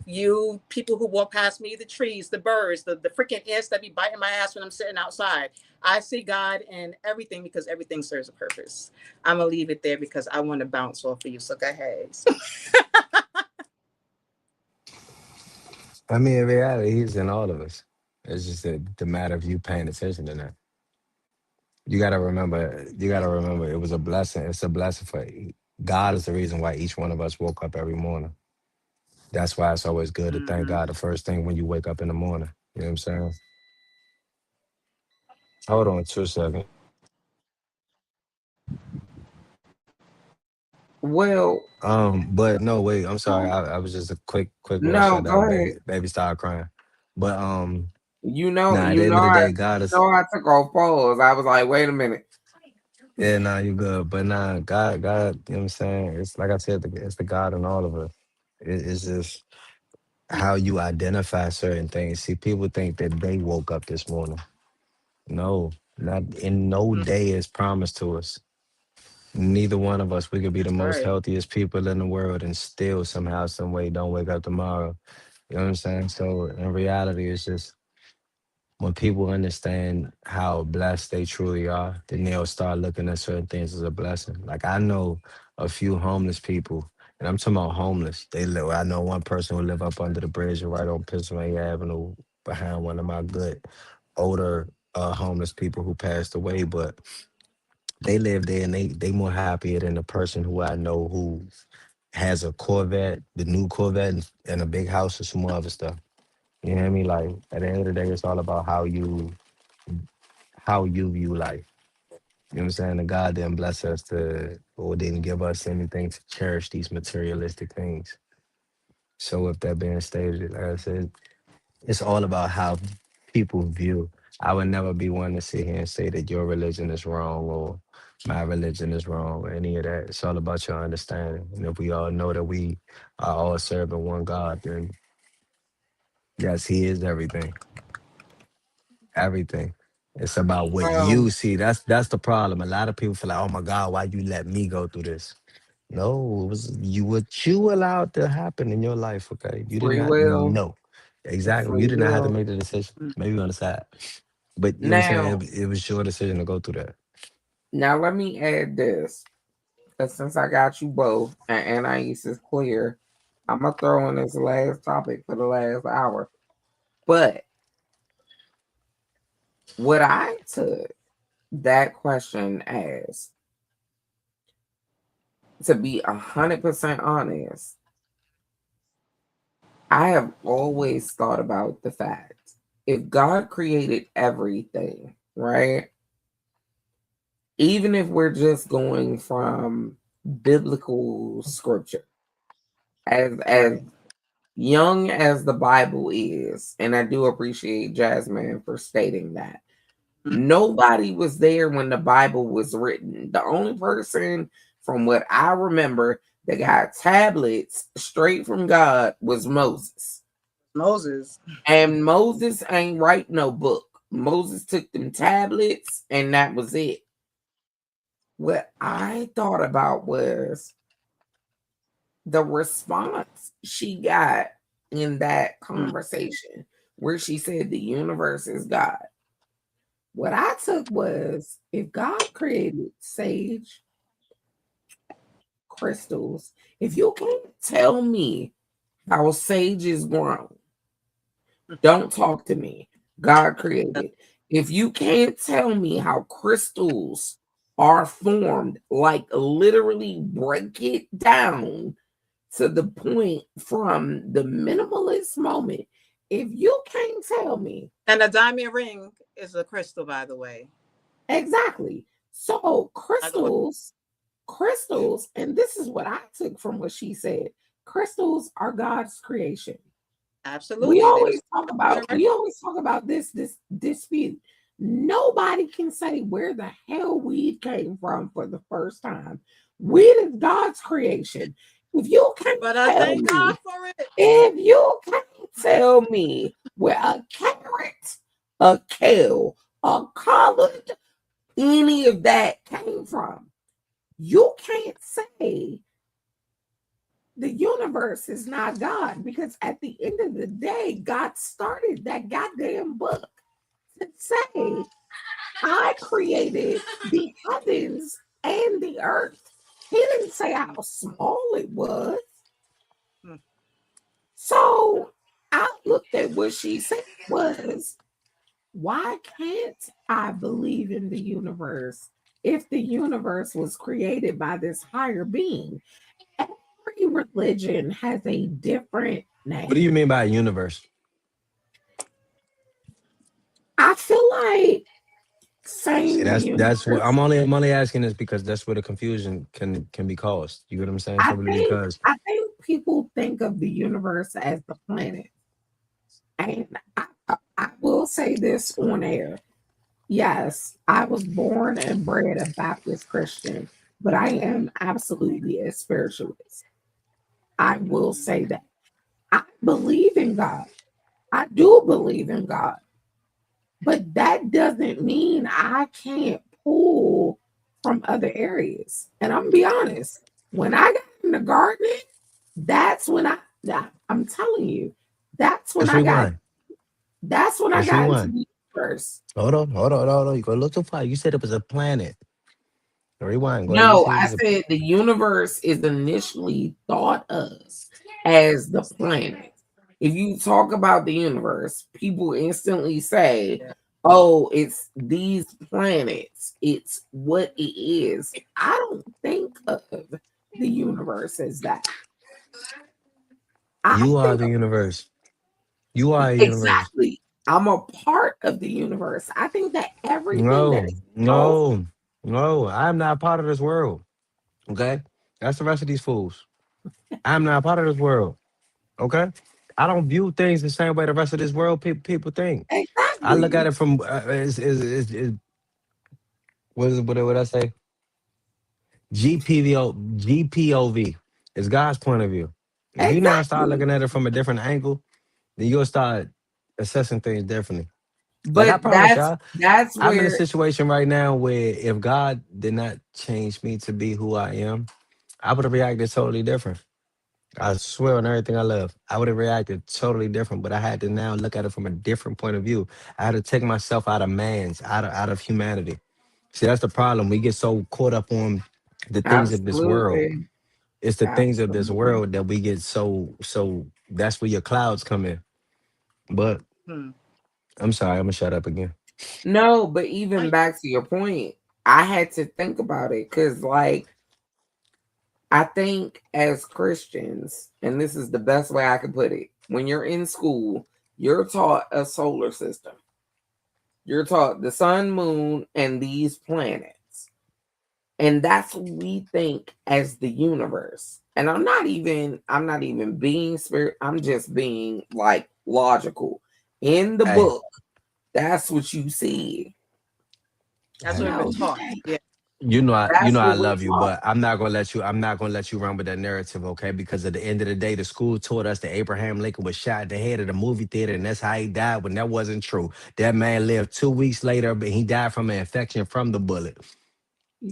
people who walk past me, the trees, the birds, the freaking ants that be biting my ass when I'm sitting outside. I see God in everything because everything serves a purpose. I'm gonna leave it there because I want to bounce off of you. So go ahead. I mean, in reality, he's in all of us. It's just the matter of you paying attention to that. You gotta remember. You gotta remember. It was a blessing. It's a blessing for God is the reason why each one of us woke up every morning. That's why it's always good to thank Mm-hmm. God the first thing when you wake up in the morning. You know what I'm saying? Hold on 2 seconds. Well, But no, wait. I'm sorry. I was just a quick little no, shutdown. go Baby, ahead. baby started crying. But You nah. At the you end know of the I day, God you is. know I took off pause. I was like, wait a minute. Yeah, nah, you good. But nah, God. You know what I'm saying? It's like I said. It's the God in all of us. It's just how you identify certain things. See, people think that they woke up this morning. No, not in no Mm-hmm. day is promised to us. Neither one of us, we could be the That's most right. healthiest people in the world and still somehow, some way don't wake up tomorrow. You know what I'm saying? So in reality, it's just when people understand how blessed they truly are, then they'll start looking at certain things as a blessing. Like I know a few homeless people, and I'm talking about homeless. They live. I know one person who live up under the bridge right on Pennsylvania Avenue behind one of my good older homeless people who passed away, but they live there and they more happier than the person who I know who has a Corvette, the new Corvette, and a big house and some other stuff. You know what I mean? Like at the end of the day, it's all about how you view life. You know what I'm saying? The God didn't bless us to or didn't give us anything to cherish these materialistic things. So with that being stated, like I said, it's all about how people view. I would never be one to sit here and say that your religion is wrong or my religion is wrong or any of that. It's all about your understanding. And if we all know that we are all serving one God, then yes, He is everything. Everything. It's about what you Um, see. That's the problem. A lot of people feel like, oh my God, why you let me go through this? No, it was you what you allowed to happen in your life, okay? You did free not will, know. Exactly. You free did not have to will. make the decision. Mm. Maybe on the side. But you know what I'm saying? Now, It was your decision to go through that. now let me add this, because since I got you both and Anais is clear, I'm gonna throw in this last topic for the last hour. But what I took that question as, to be 100% honest, I have always thought about the fact, if God created everything, right? Even if we're just going from biblical scripture, as young as the Bible is, and I do appreciate Jasmine for stating that. Nobody was there when the Bible was written. The only person, from what I remember, that got tablets straight from God was Moses. Moses. And Moses ain't write no book. Moses took them tablets and that was it. What I thought about was the response she got in that Mm. conversation where she said the universe is God. What I took was, if God created sage, crystals, if you can't tell me how sage is grown, don't talk to me. God created. If you can't tell me how crystals are formed, like literally break it down to the point from the minimalist moment, if you can't tell me And a diamond ring is a crystal, by the way. exactly. So I go crystals, and this is what I took from what she said. Crystals are God's creation. we absolutely. They was always talk about universal. we always talk about this dispute. Nobody can say where the hell weed came from for the first time. Weed is God's creation. If you can't But I tell thank God me, for it. if you can't tell me where a carrot, a kale, a collard, any of that came from, you can't say the universe is not God, because at the end of the day, God started that goddamn book to say, I created the heavens and the earth. He didn't say how small it was. Mm. So I looked at what she said was, why can't I believe in the universe if the universe was created by this higher being? Every religion has a different What do name. you mean by universe? I feel like See, saying the that's what universe. I'm only asking this because that's where the confusion can be caused. You get what I'm saying? I Simply think because I think people think of the universe as the planet, and I will say this on air. Yes, I was born and bred a Baptist Christian, but I am absolutely a spiritualist. I will say that I believe in God. I do believe in God, but that doesn't mean I can't pull from other areas. And I'm gonna be honest, when I got in the gardening, that's when I'm telling you, that's when let's I got rewind. that's when I Let's got into rewind. the universe. Hold on. You go a little too far. You said it was a planet. Rewind. Go ahead. You No, said it I was a said the universe is initially thought of as the planet. If you talk about the universe, people instantly say, Yeah. oh, it's these planets, it's what it is. I don't think of the universe as that. I you are think the of universe. You are a universe. exactly, I'm a part of the universe. I think that everything that No, is called, no. I'm not part of this world. Okay? That's the rest of these fools. I'm not part of this world. Okay? I don't view things the same way the rest of this world people think. I look at Exactly. it from what I say? GPOV is God's point of view. If you now start Exactly. looking at it from a different angle, then you'll start assessing things differently. Like I But promise y'all, that's I'm in a where situation right now where if God did not change me to be who I am, I would have reacted totally different. I swear on everything I love, I would have reacted totally different. But I had to now look at it from a different point of view. I had to take myself out of out of humanity. See, that's the problem. We get so caught up on the things of this world. absolutely, It's the things of this absolutely. world that we get so. That's where your clouds come in. But Hmm. I'm sorry, I'm gonna shut up again. No, but even I, back to your point, I had to think about it because, like, I think as Christians, and this is the best way I could put it, when you're in school, you're taught a solar system. You're taught the sun, moon, and these planets. And that's what we think as the universe. And I'm not even being spirit, I'm just being like logical. In the Hey, book, that's what you see. that's hey. what we've been No, taught. Yeah. You that's know I what we're love you, taught. but I'm not gonna let you run with that narrative, okay? Because at the end of the day, the school taught us that Abraham Lincoln was shot in the head at a movie theater, and that's how he died. When that wasn't true, that man lived 2 weeks later, but he died from an infection from the bullet.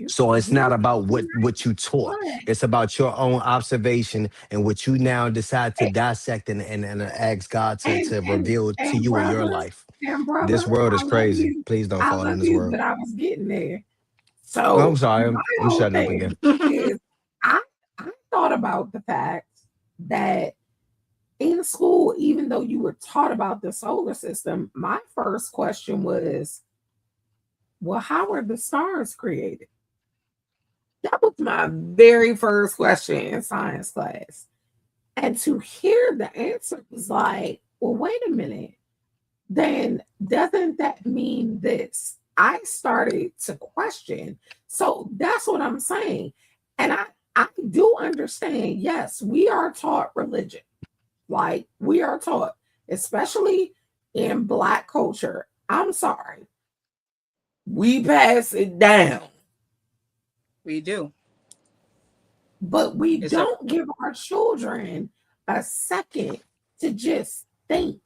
So it's You not about what you what? taught; it's about your own observation and what you now decide to dissect and ask God And to and reveal to and you in your brother, life. and This brother, world I is love crazy. you. Please don't I fall love in this you, world. but I was getting there. I'm So sorry. my I'm whole shutting up again. thing is I I thought about the fact that in school, even though you were taught about the solar system, my first question was, well, how are the stars created? That was my very first question in science class. And to hear the answer was like, well, wait a minute. Then doesn't that mean this? I started to question. So that's what I'm saying. And I do understand, yes, we are taught religion. Like we are taught, especially in black culture. I'm sorry. We pass it down, We do. but we It's a don't give our children a second to just think.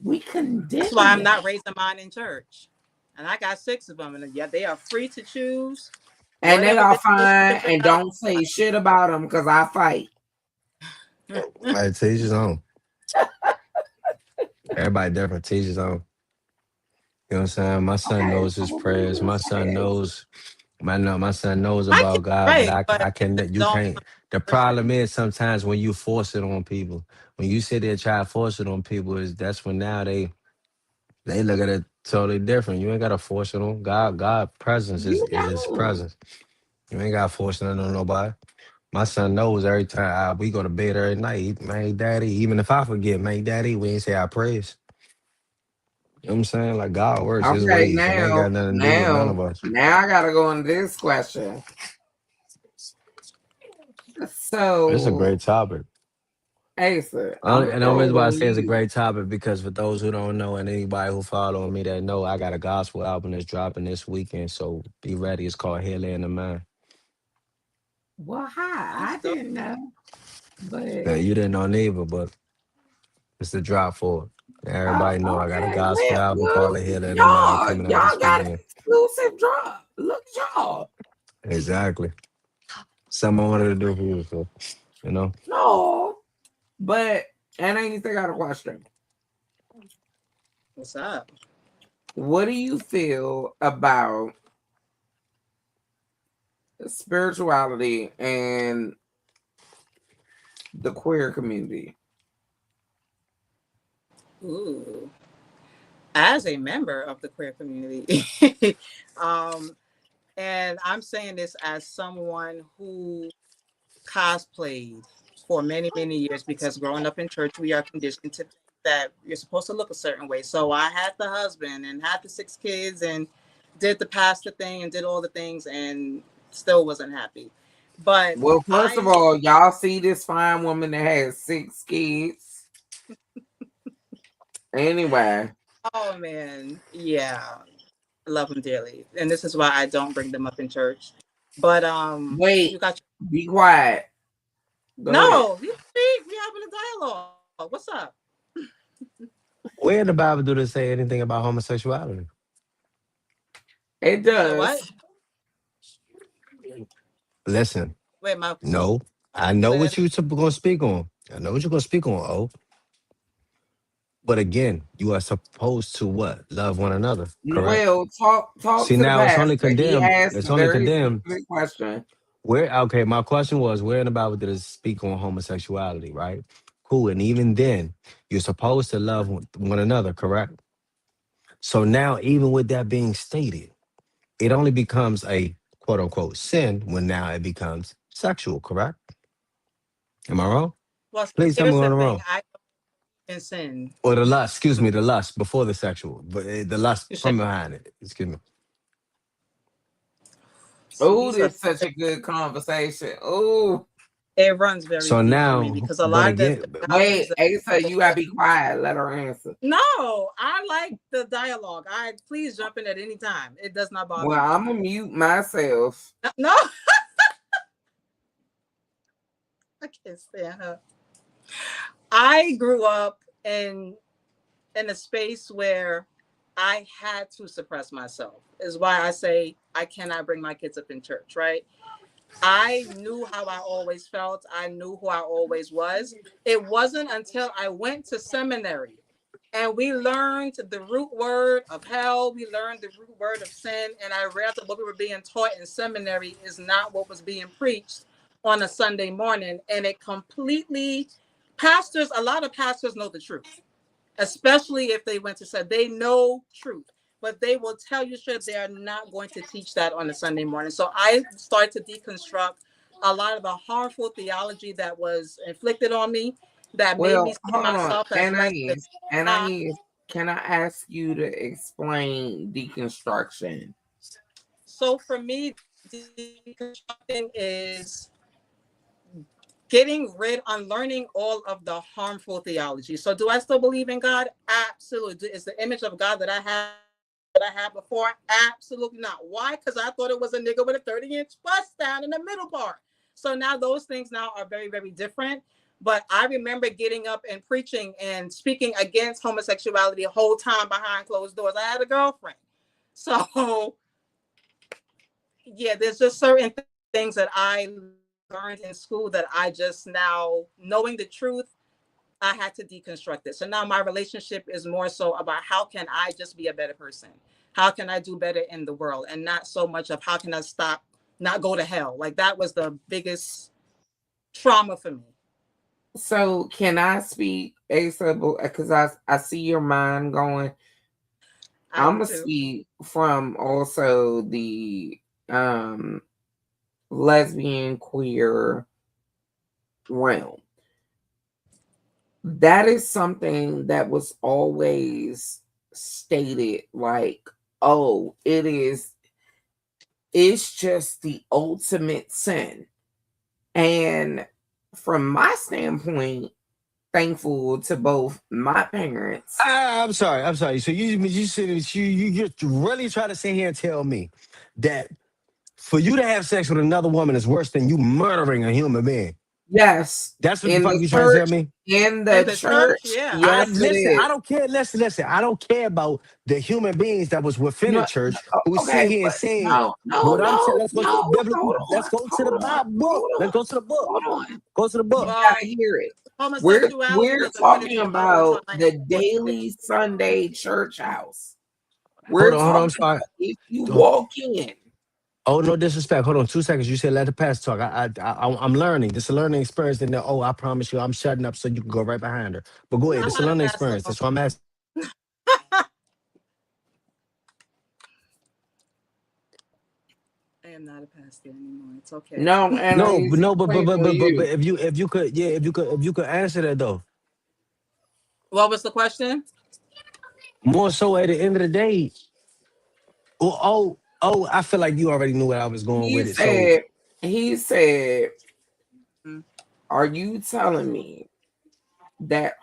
We That's why condemn I'm them. not raising mine in church. And I got six of them, and yeah, they are free to choose And they whatever are they wish to fine bring and out of don't say shit about them because I fight. their life. Like teach his own. Everybody different. Teach his own. You know what I'm saying? My son Okay, knows so his what were you prayers. gonna My son say? knows. My son knows My about kids God, but pray, but I can. they You don't can't. The problem Christian. is sometimes when you force it on people, when you sit there and try to force it on people, is that's when now they look at it totally different. You ain't gotta force it on God. God presence You is His don't. presence. You ain't gotta force it on nobody. My son knows every time we go to bed every night. Man, daddy, even if I forget, man, daddy, we ain't say our prayers. You know what I'm saying? Like God works His Okay, ways. It ain't now, got nothing to do with none now, of us. now I gotta go on this question. It's a So, great topic. Asa, I'm gonna And the only throw it reason why I on say it's a you. great topic because for those who don't know and anybody who follow me that know, I got a gospel album that's dropping this weekend. So be ready. It's called Healing in the Mind. Well, hi, That's I dope. didn't know, but Yeah, you didn't know neither, but it's the drop for it. Everybody know I got a okay, gospel album called well, The Healing in the Mind y'all, coming out y'all this got an weekend. exclusive drop. Look at y'all. Exactly. Something I wanted to do for you, so you know. No, but and I need to got a question. What's up? What do you feel about spirituality and the queer community? Ooh. As a member of the queer community, um, and I'm saying this as someone who cosplayed for many, many years because growing up in church, we are conditioned to think that you're supposed to look a certain way. So I had the husband and had the six kids and did the pastor thing and did all the things and still wasn't happy. But Well, first of I, all, y'all see this fine woman that has 6 kids. Anyway, Oh man, yeah, I love them dearly, and this is why I don't bring them up in church. But Wait, you got be quiet. Go ahead. no, you speak. We having a dialogue. What's up? Where in the Bible do they say anything about homosexuality? It The what? does. Listen, Wait, my no, I know say what that. you're going to speak on. I know what you're going to speak on. Oh, but again, you are supposed to what? Love one another, correct? Well, talk See, to the now it's only pastor. He condemned. asked It's a only very condemned. specific question. Where, okay, my question was, where in the Bible did it speak on homosexuality, right? Cool. And even then, you're supposed to love one another, correct? So now, even with that being stated, it only becomes a quote unquote sin when now it becomes sexual, correct? Am I wrong? Well, Please tell me here's when the I'm thing. wrong. I can sin. Or the lust, excuse me, the lust before the sexual, but the lust You say from behind it. Excuse me. see Oh, these are this is such a good conversation. Oh, it runs very So deep for me now, because a but lot of the again, values wait, that Asa, people you gotta hold. be quiet. Let her answer. No, I like the dialogue. I please jump in at any time. It does not bother Well, me. I'm gonna mute myself. No, I can't stand her. I grew up in a space where I had to suppress myself. Is why I say I cannot bring my kids up in church, right? I knew how I always felt. I knew who I always was. It wasn't until I went to seminary and we learned the root word of hell. We learned the root word of sin. And I realized that what we were being taught in seminary is not what was being preached on a Sunday morning. And it completely, pastors, a lot of pastors know the truth, especially if they went to say they know truth, but they will tell you straight they are not going to teach that on a Sunday morning. So I started to deconstruct a lot of the harmful theology that was inflicted on me, that made me Well, see hold on. myself as less than God. Anais, can I ask you to explain deconstruction? So for me, deconstructing is getting rid, unlearning all of the harmful theology. So do I still believe in God? Absolutely. Is the image of God that I had before? Absolutely not. Why? Because I thought it was a nigga with a 30-inch bust down in the middle part. So now those things now are very, very different. But I remember getting up and preaching and speaking against homosexuality the whole time behind closed doors. I had a girlfriend. So yeah, there's just certain things that I learned in school that I just now, knowing the truth, I had to deconstruct it. So now my relationship is more so about how can I just be a better person? How can I do better in the world? And not so much of how can I stop, not go to hell. Like that was the biggest trauma for me. So, can I speak, Asa? Because I see your mind going. I I'm do gonna too. speak from also the um lesbian queer realm. That is something that was always stated like, oh, it's just the ultimate sin. And from my standpoint, thankful to both my parents. I'm sorry. I'm sorry. So you said you're really trying to sit here and tell me that for you to have sex with another woman is worse than you murdering a human being. Yes, That's what the in fuck the you trying to tell church, me? in In the the church, church, yeah. I yes, it listen. I is. don't care. Listen. I don't care about the human beings that was within the No, church who sit okay, here and but say no, no, what I'm saying. no, Let's go to the no, biblical. hold Let's on, go to the hold on, Bible book. hold Let's on, go to the book. hold on. Go to the You book. gotta Well, hear it. homosexuality We're doesn't fit talking into your about timeline the or space. daily Sunday church house. Hold We're on. Hold on. I'm talking sorry. about if you Oh, walk in. oh, no disrespect. Hold on 2 seconds. You said let the past talk. I'm learning. This is a learning experience. And then, oh, I promise you, I'm shutting up so you can go right behind her. But go No, ahead. I'm This is a not a learning pastor. experience. That's why I'm asking. I am not a pastor anymore. It's okay. No, and No, he's but no, playing with but you. if you could, yeah, if you could answer that though. What was the question? More so at the end of the day. I feel like you already knew where I was going He with it. So said, he said, Mm. are you telling me that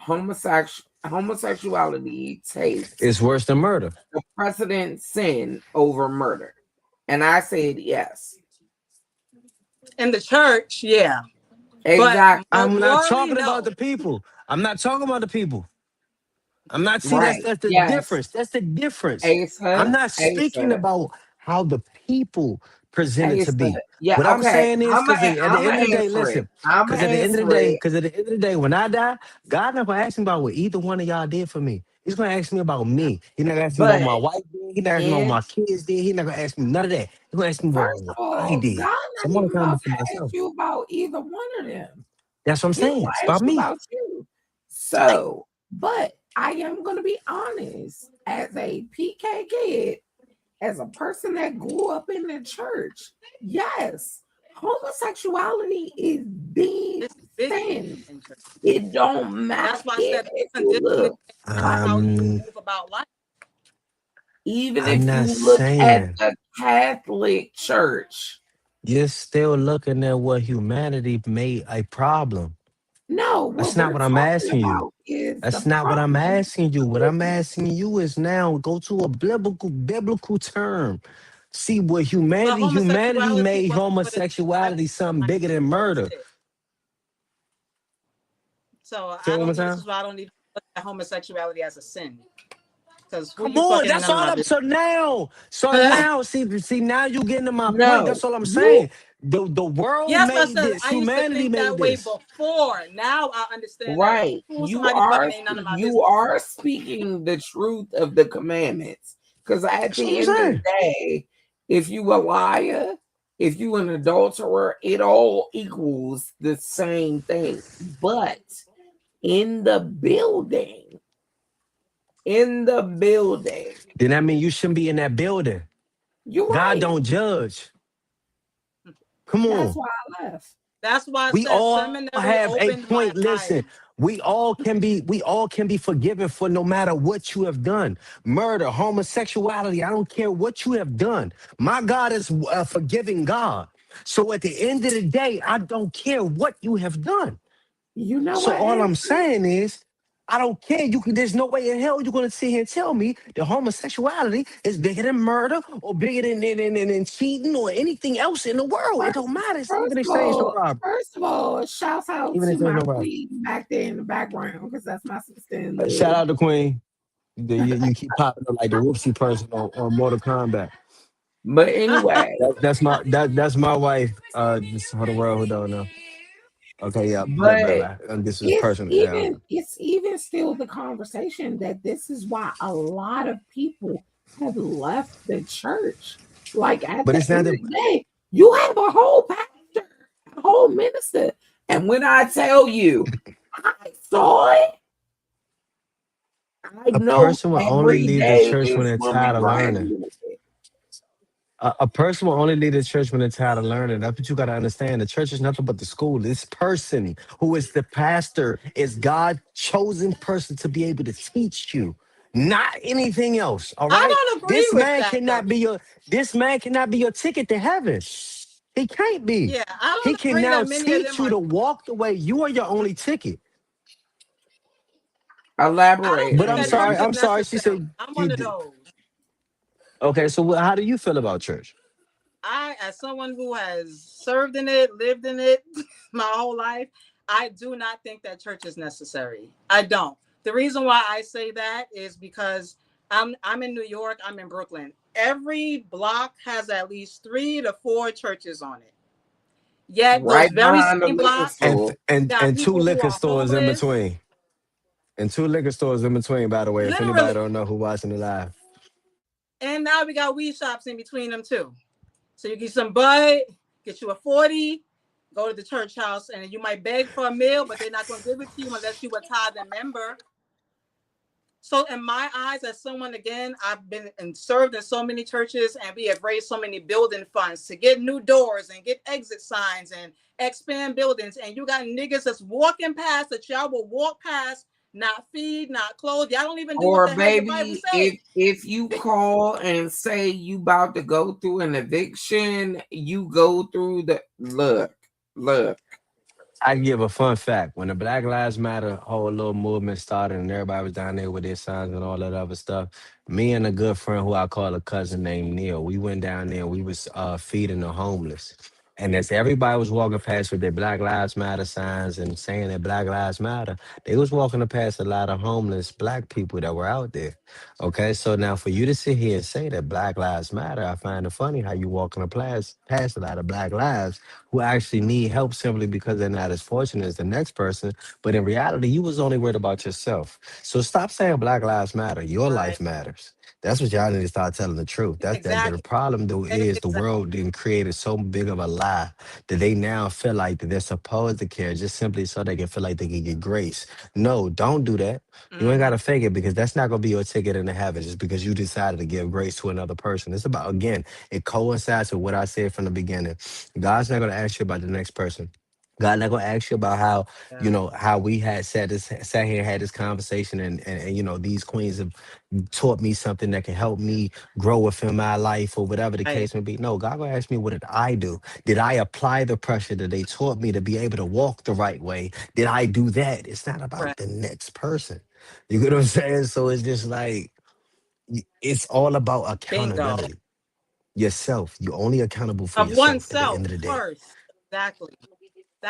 homosexuality takes It's worse than murder. the precedent sin over murder? And I said yes. In the church, yeah, but Exactly. I'm not morally, talking about no. the people. I'm not talking about the people. I'm not see Right. that's the Yes. difference. That's the difference. I'm Asa. not speaking Asa. about how the people present it to Asa. be. Yeah, What I'm okay. saying is because at the I'm end gonna of the day, answer it. listen, I'm gonna answer it. because at the end of the day, when I die, God never asked me about what either one of y'all did for me. He's gonna ask me about me. He's not gonna ask me what But my wife did. He's not asking me what in my kids did. He's not gonna ask me none of that. He's gonna ask me first of what I all, did. God So not I'm only even accountable about for to ask myself. you about either one of them. That's what I'm He saying. will It's about ask you me. about you. So, but I am gonna be honest, as a PK kid, as a person that grew up in the church, yes, homosexuality is the It's big sin. in church. It don't matter That's why I if, said the if you conditioning look, about how you Um, move about life. even I'm if not you look at saying. the Catholic Church, You're still looking at what humanity made a problem. no, That's what not we're what I'm talking asking you. about is the That's not what I'm problem asking you. with What I'm asking you is now go to a biblical term. See what But humanity homosexuality made wasn't put in the Bible homosexuality until something bigger than murder. 1946. So Say it I one more don't. This time. is why I don't even look at homosexuality as a sin. Because who Come you on, fucking in that's none of all my I'm. business. See now you getting to my point. no, That's all I'm you saying. The world Yes, but I made said this. I used to Humanity think that made way this. before. Now I understand that right. who somebody fucking ain't none of my business. You are speaking the truth of the commandments. Because at That's what the I'm end of the saying. day, if you a liar, if you an adulterer, it all equals the same thing. But in the building, in the building, Then that mean you shouldn't be in that building. you're God right. don't judge. Come That's on. why I left. That's why I We said all seminary have a opened my point. Listen, eyes. we all can be forgiven for no matter what you have done. Murder, homosexuality, I don't care what you have done. My God is a forgiving God. So at the end of the day, I don't care what you have done. You know So what, all I'm Ashley? saying is, I don't care. There's no way in hell you're gonna sit here and tell me that homosexuality is bigger than murder or bigger than cheating or anything else in the world. It don't matter. It's even exchange no robbery. First of all, shout out Even to exchange my no robbery. queen back there in the background because that's my sister in Shout love. out to Queen. You keep popping up like the whoopsie person on Mortal Kombat. But anyway, That's my wife. Just for the world who don't know. Okay, yeah, but this is personal. Yeah, it's even still the conversation that this is why a lot of people have left the church. Like at but the it's not end the of the day, you have a whole pastor, a whole minister. And when I tell you, I saw it, I a know person will only every leave the day church when this they're woman tired of learning. graduated. A person will only leave the church when they're tired of learning. That's what you got to understand. The church is nothing but the school. This person who is the pastor is God chosen person to be able to teach you, not anything else. All I right. don't agree with that though. This man cannot be your ticket to heaven. He can't be. Yeah, I He don't can agree now that many of teach them you are. to walk the way you are your only ticket. I don't Elaborate But think on that that. church is I'm sorry. She necessary. said I'm you one of did. those. Okay. So how do you feel about church? As someone who has served in it, lived in it my whole life, I do not think that church is necessary. I don't. The reason why I say that is because I'm in New York, I'm in Brooklyn. Every block has at least 3 to 4 churches on it. Yet those Right very behind the same liquor blocks And store. got and two people who liquor are stores in homeless. between. And two liquor stores in between, by the way, if anybody Literally. don't know who watching the live. And now we got weed shops in between them too. So you get some bud, get you a 40, go to the church house, and you might beg for a meal, but they're not going to give it to you unless you a tithing member. So in my eyes, as someone, again, I've been and served in so many churches, and we have raised so many building funds to get new doors and get exit signs and expand buildings. And you got niggas that's walking past that y'all will walk past, not feed, not clothe. Y'all don't even do what Or the hell the Bible baby, say. if you call and say you about to go through an eviction, you go through the look. I can give a fun fact. When the Black Lives Matter whole little movement started and everybody was down there with their signs and all that other stuff, me and a good friend who I call a cousin named Neil, we went down there and we was feeding the homeless. And as everybody was walking past with their Black Lives Matter signs and saying that Black Lives Matter, they was walking past a lot of homeless black people that were out there. Okay, so now for you to sit here and say that Black Lives Matter, I find it funny how you walking past a lot of black lives who actually need help simply because they're not as fortunate as the next person. But in reality, you was only worried about yourself. So stop saying Black Lives Matter. Your life Right. matters. That's what y'all need to start telling the truth. That's that the Exactly. problem though is the Exactly. world didn't create so big of a lie that they now feel like that they're supposed to care just simply so they can feel like they can get grace. No, don't do that. You ain't Hmm. gotta fake it because that's not gonna be your ticket into heaven just because you decided to give grace to another person. It's about again, it coincides with what I said from the beginning. God's not gonna ask you about the next person. God not gonna ask you about how Yeah. how we had sat here and had this conversation and these queens have taught me something that can help me grow within my life or whatever the Right. case may be. No, God gonna ask me what did I do? Did I apply the pressure that they taught me to be able to walk the right way? Did I do that? It's not about Right. the next person. You get what I'm saying? So it's just like it's all about Bingo. accountability. Yourself. You're only accountable for Of yourself at the end oneself of the day. first. Exactly.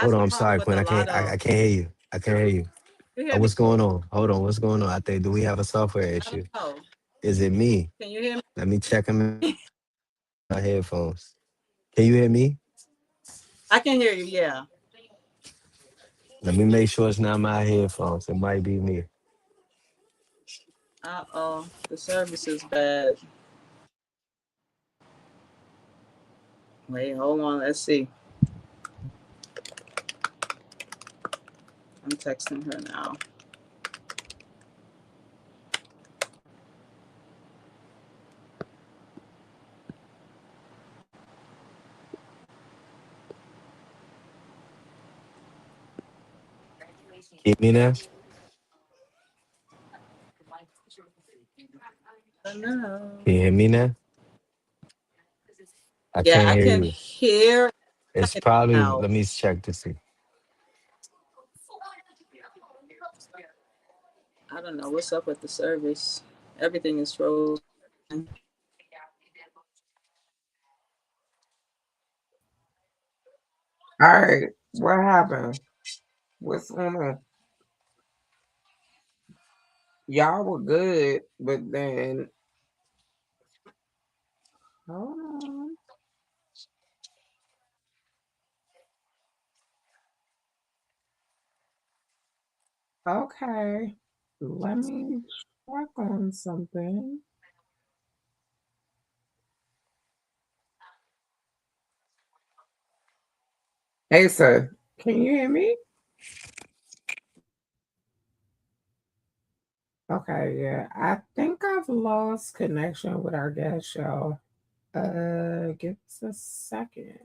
Hold That's on, the I'm problem sorry, with Quinn. a I lot can't of. I can't hear you. I can't hear you. You hear me? What's going on? Hold on, what's going on? I think do we have a software I don't issue? know. Is it me? Can you hear Let me check them me? my headphones. Can you hear me? I can hear you. Yeah. Let me make sure it's not my headphones. It might be me. Oh. The service is bad. Wait, hold on. Let's see. I'm texting her now. Hear me now? I don't know. Can you hear me now? I Yeah, can't I hear can you. hear It's it probably now. let me check to see. I don't know what's up with the service. Everything is frozen. All right, what happened? What's going on? Y'all were good, but then hold on. Okay, let me check on something. Hey, sir, can you hear me? Okay, yeah, I think I've lost connection with our guest, y'all. Give us a second.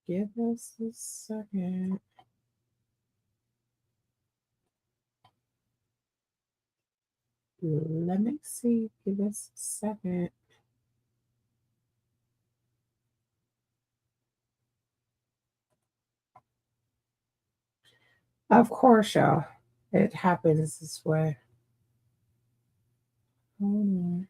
Give us a second. Let me see. Give us a second. Of course, y'all. It happens this way. Hold on.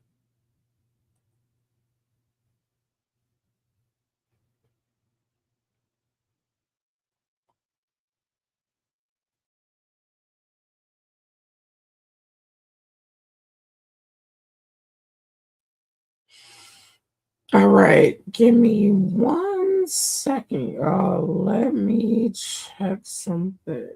All right, give me 1 second, y'all. Let me check something.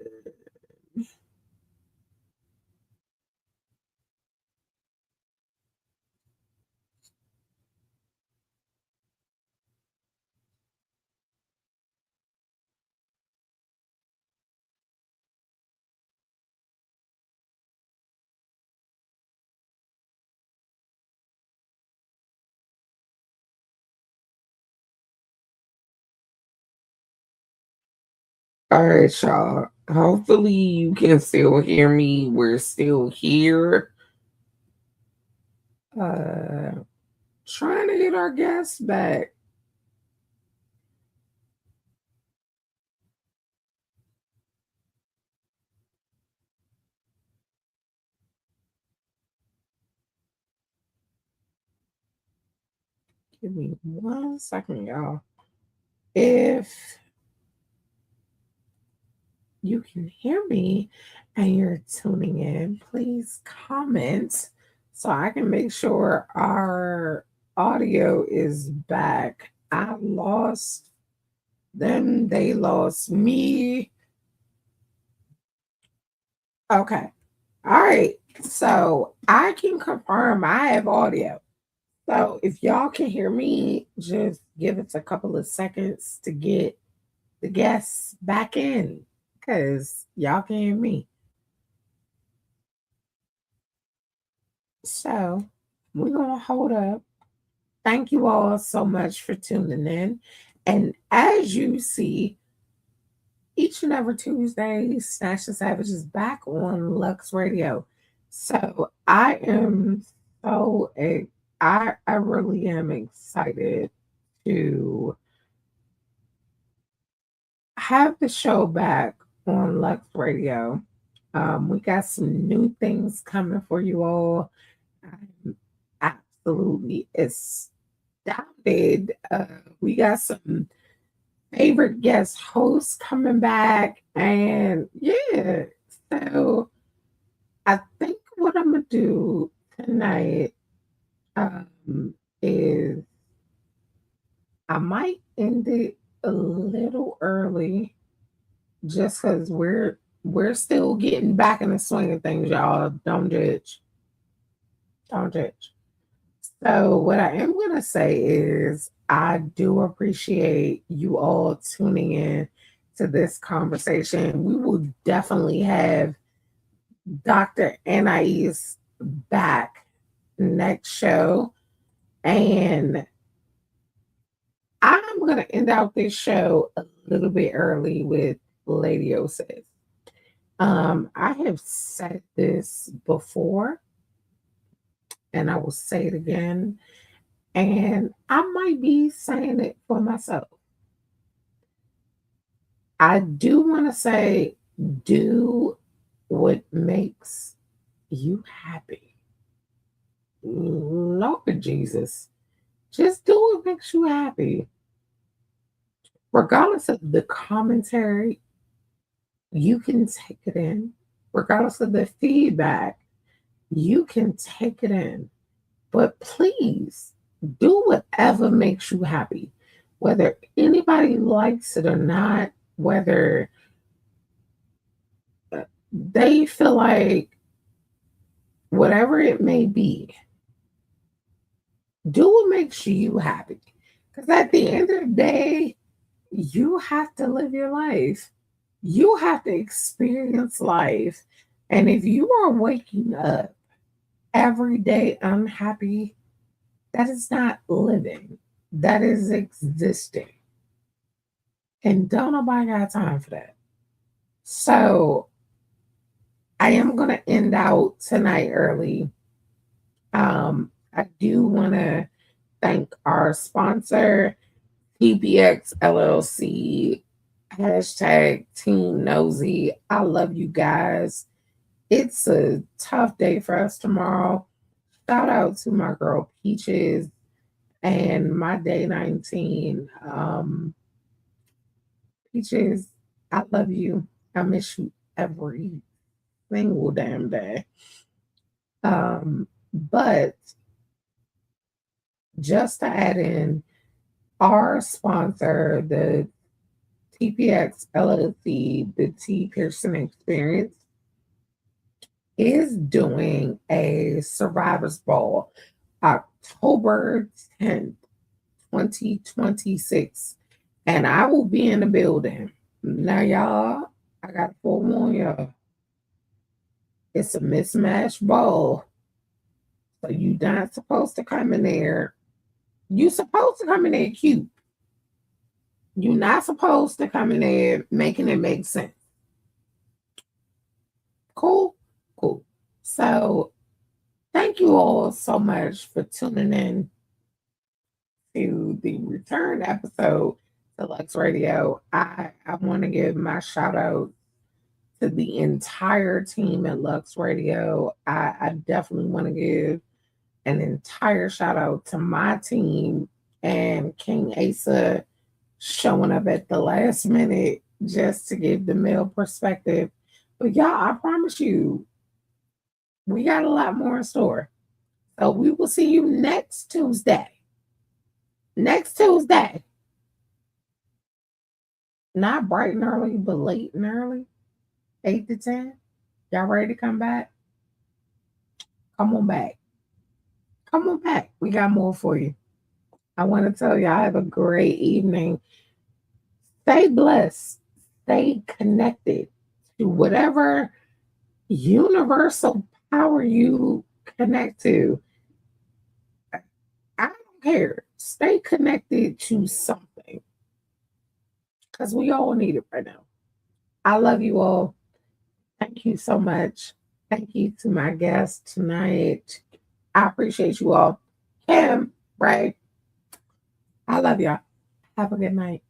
All right, y'all. Hopefully, you can still hear me. We're still here. Uh, trying to get our guests back. Give me 1 second, y'all. If you can hear me and you're tuning in, please comment so I can make sure our audio is back. I lost them, they lost me. Okay. All right. So I can confirm I have audio. So if y'all can hear me, just give us a couple of seconds to get the guests back in because y'all can hear me. So we're going to hold up. Thank you all so much for tuning in. And as you see, each and every Tuesday, Snatched Savage is back on Lux Radio. So I am so I really am excited to have the show back on Lux Radio. We got some new things coming for you all. I'm absolutely astounded. We got some favorite guest hosts coming back, and yeah, so I think what I'm gonna do tonight is I might end it a little early just because we're still getting back in the swing of things, y'all. Don't judge. Don't judge. So what I am gonna say is I do appreciate you all tuning in to this conversation. We will definitely have Dr. Anais back next show. And I'm gonna end out this show a little bit early with Lady O says. I have said this before, and I will say it again, and I might be saying it for myself. I do want to say, do what makes you happy. Lord Jesus, just do what makes you happy. Regardless of the commentary, you can take it in. Regardless of the feedback, you can take it in. But please do whatever makes you happy, whether anybody likes it or not, whether they feel like whatever it may be, do what makes you happy. Because at the end of the day, you have to live your life. You have to experience life. And if you are waking up every day unhappy, that is not living. That is existing. And don't nobody got time for that. So I am going to end out tonight early. I do want to thank our sponsor, PPX LLC, hashtag Team Nosy. I love you guys. It's a tough day for us tomorrow. Shout out to my girl Peaches and my day 19. Peaches, I love you. I miss you every single damn day. But just to add in, our sponsor, the TPX LLC, the T Pearson Experience, is doing a Survivors Ball October 10th, 2026. And I will be in the building. Now, y'all, I got to forewarn y'all. It's a mismatched ball. So you not supposed to come in there. You supposed to come in there cute. You're not supposed to come in there making it make sense. Cool? Cool. So thank you all so much for tuning in to the return episode to Lux Radio. I want to give my shout out to the entire team at Lux Radio. I definitely want to give an entire shout out to my team and King Asa showing up at the last minute just to give the male perspective. But y'all, I promise you, we got a lot more in store. So we will see you next Tuesday. Next Tuesday. Not bright and early, but late and early. 8 to 10. Y'all ready to come back? Come on back. Come on back. We got more for you. I want to tell y'all have a great evening. Stay blessed. Stay connected to whatever universal power you connect to. I don't care. Stay connected to something because we all need it right now. I love you all. Thank you so much. Thank you to my guest tonight. I appreciate you all. Kim, right? I love y'all. Have a good night.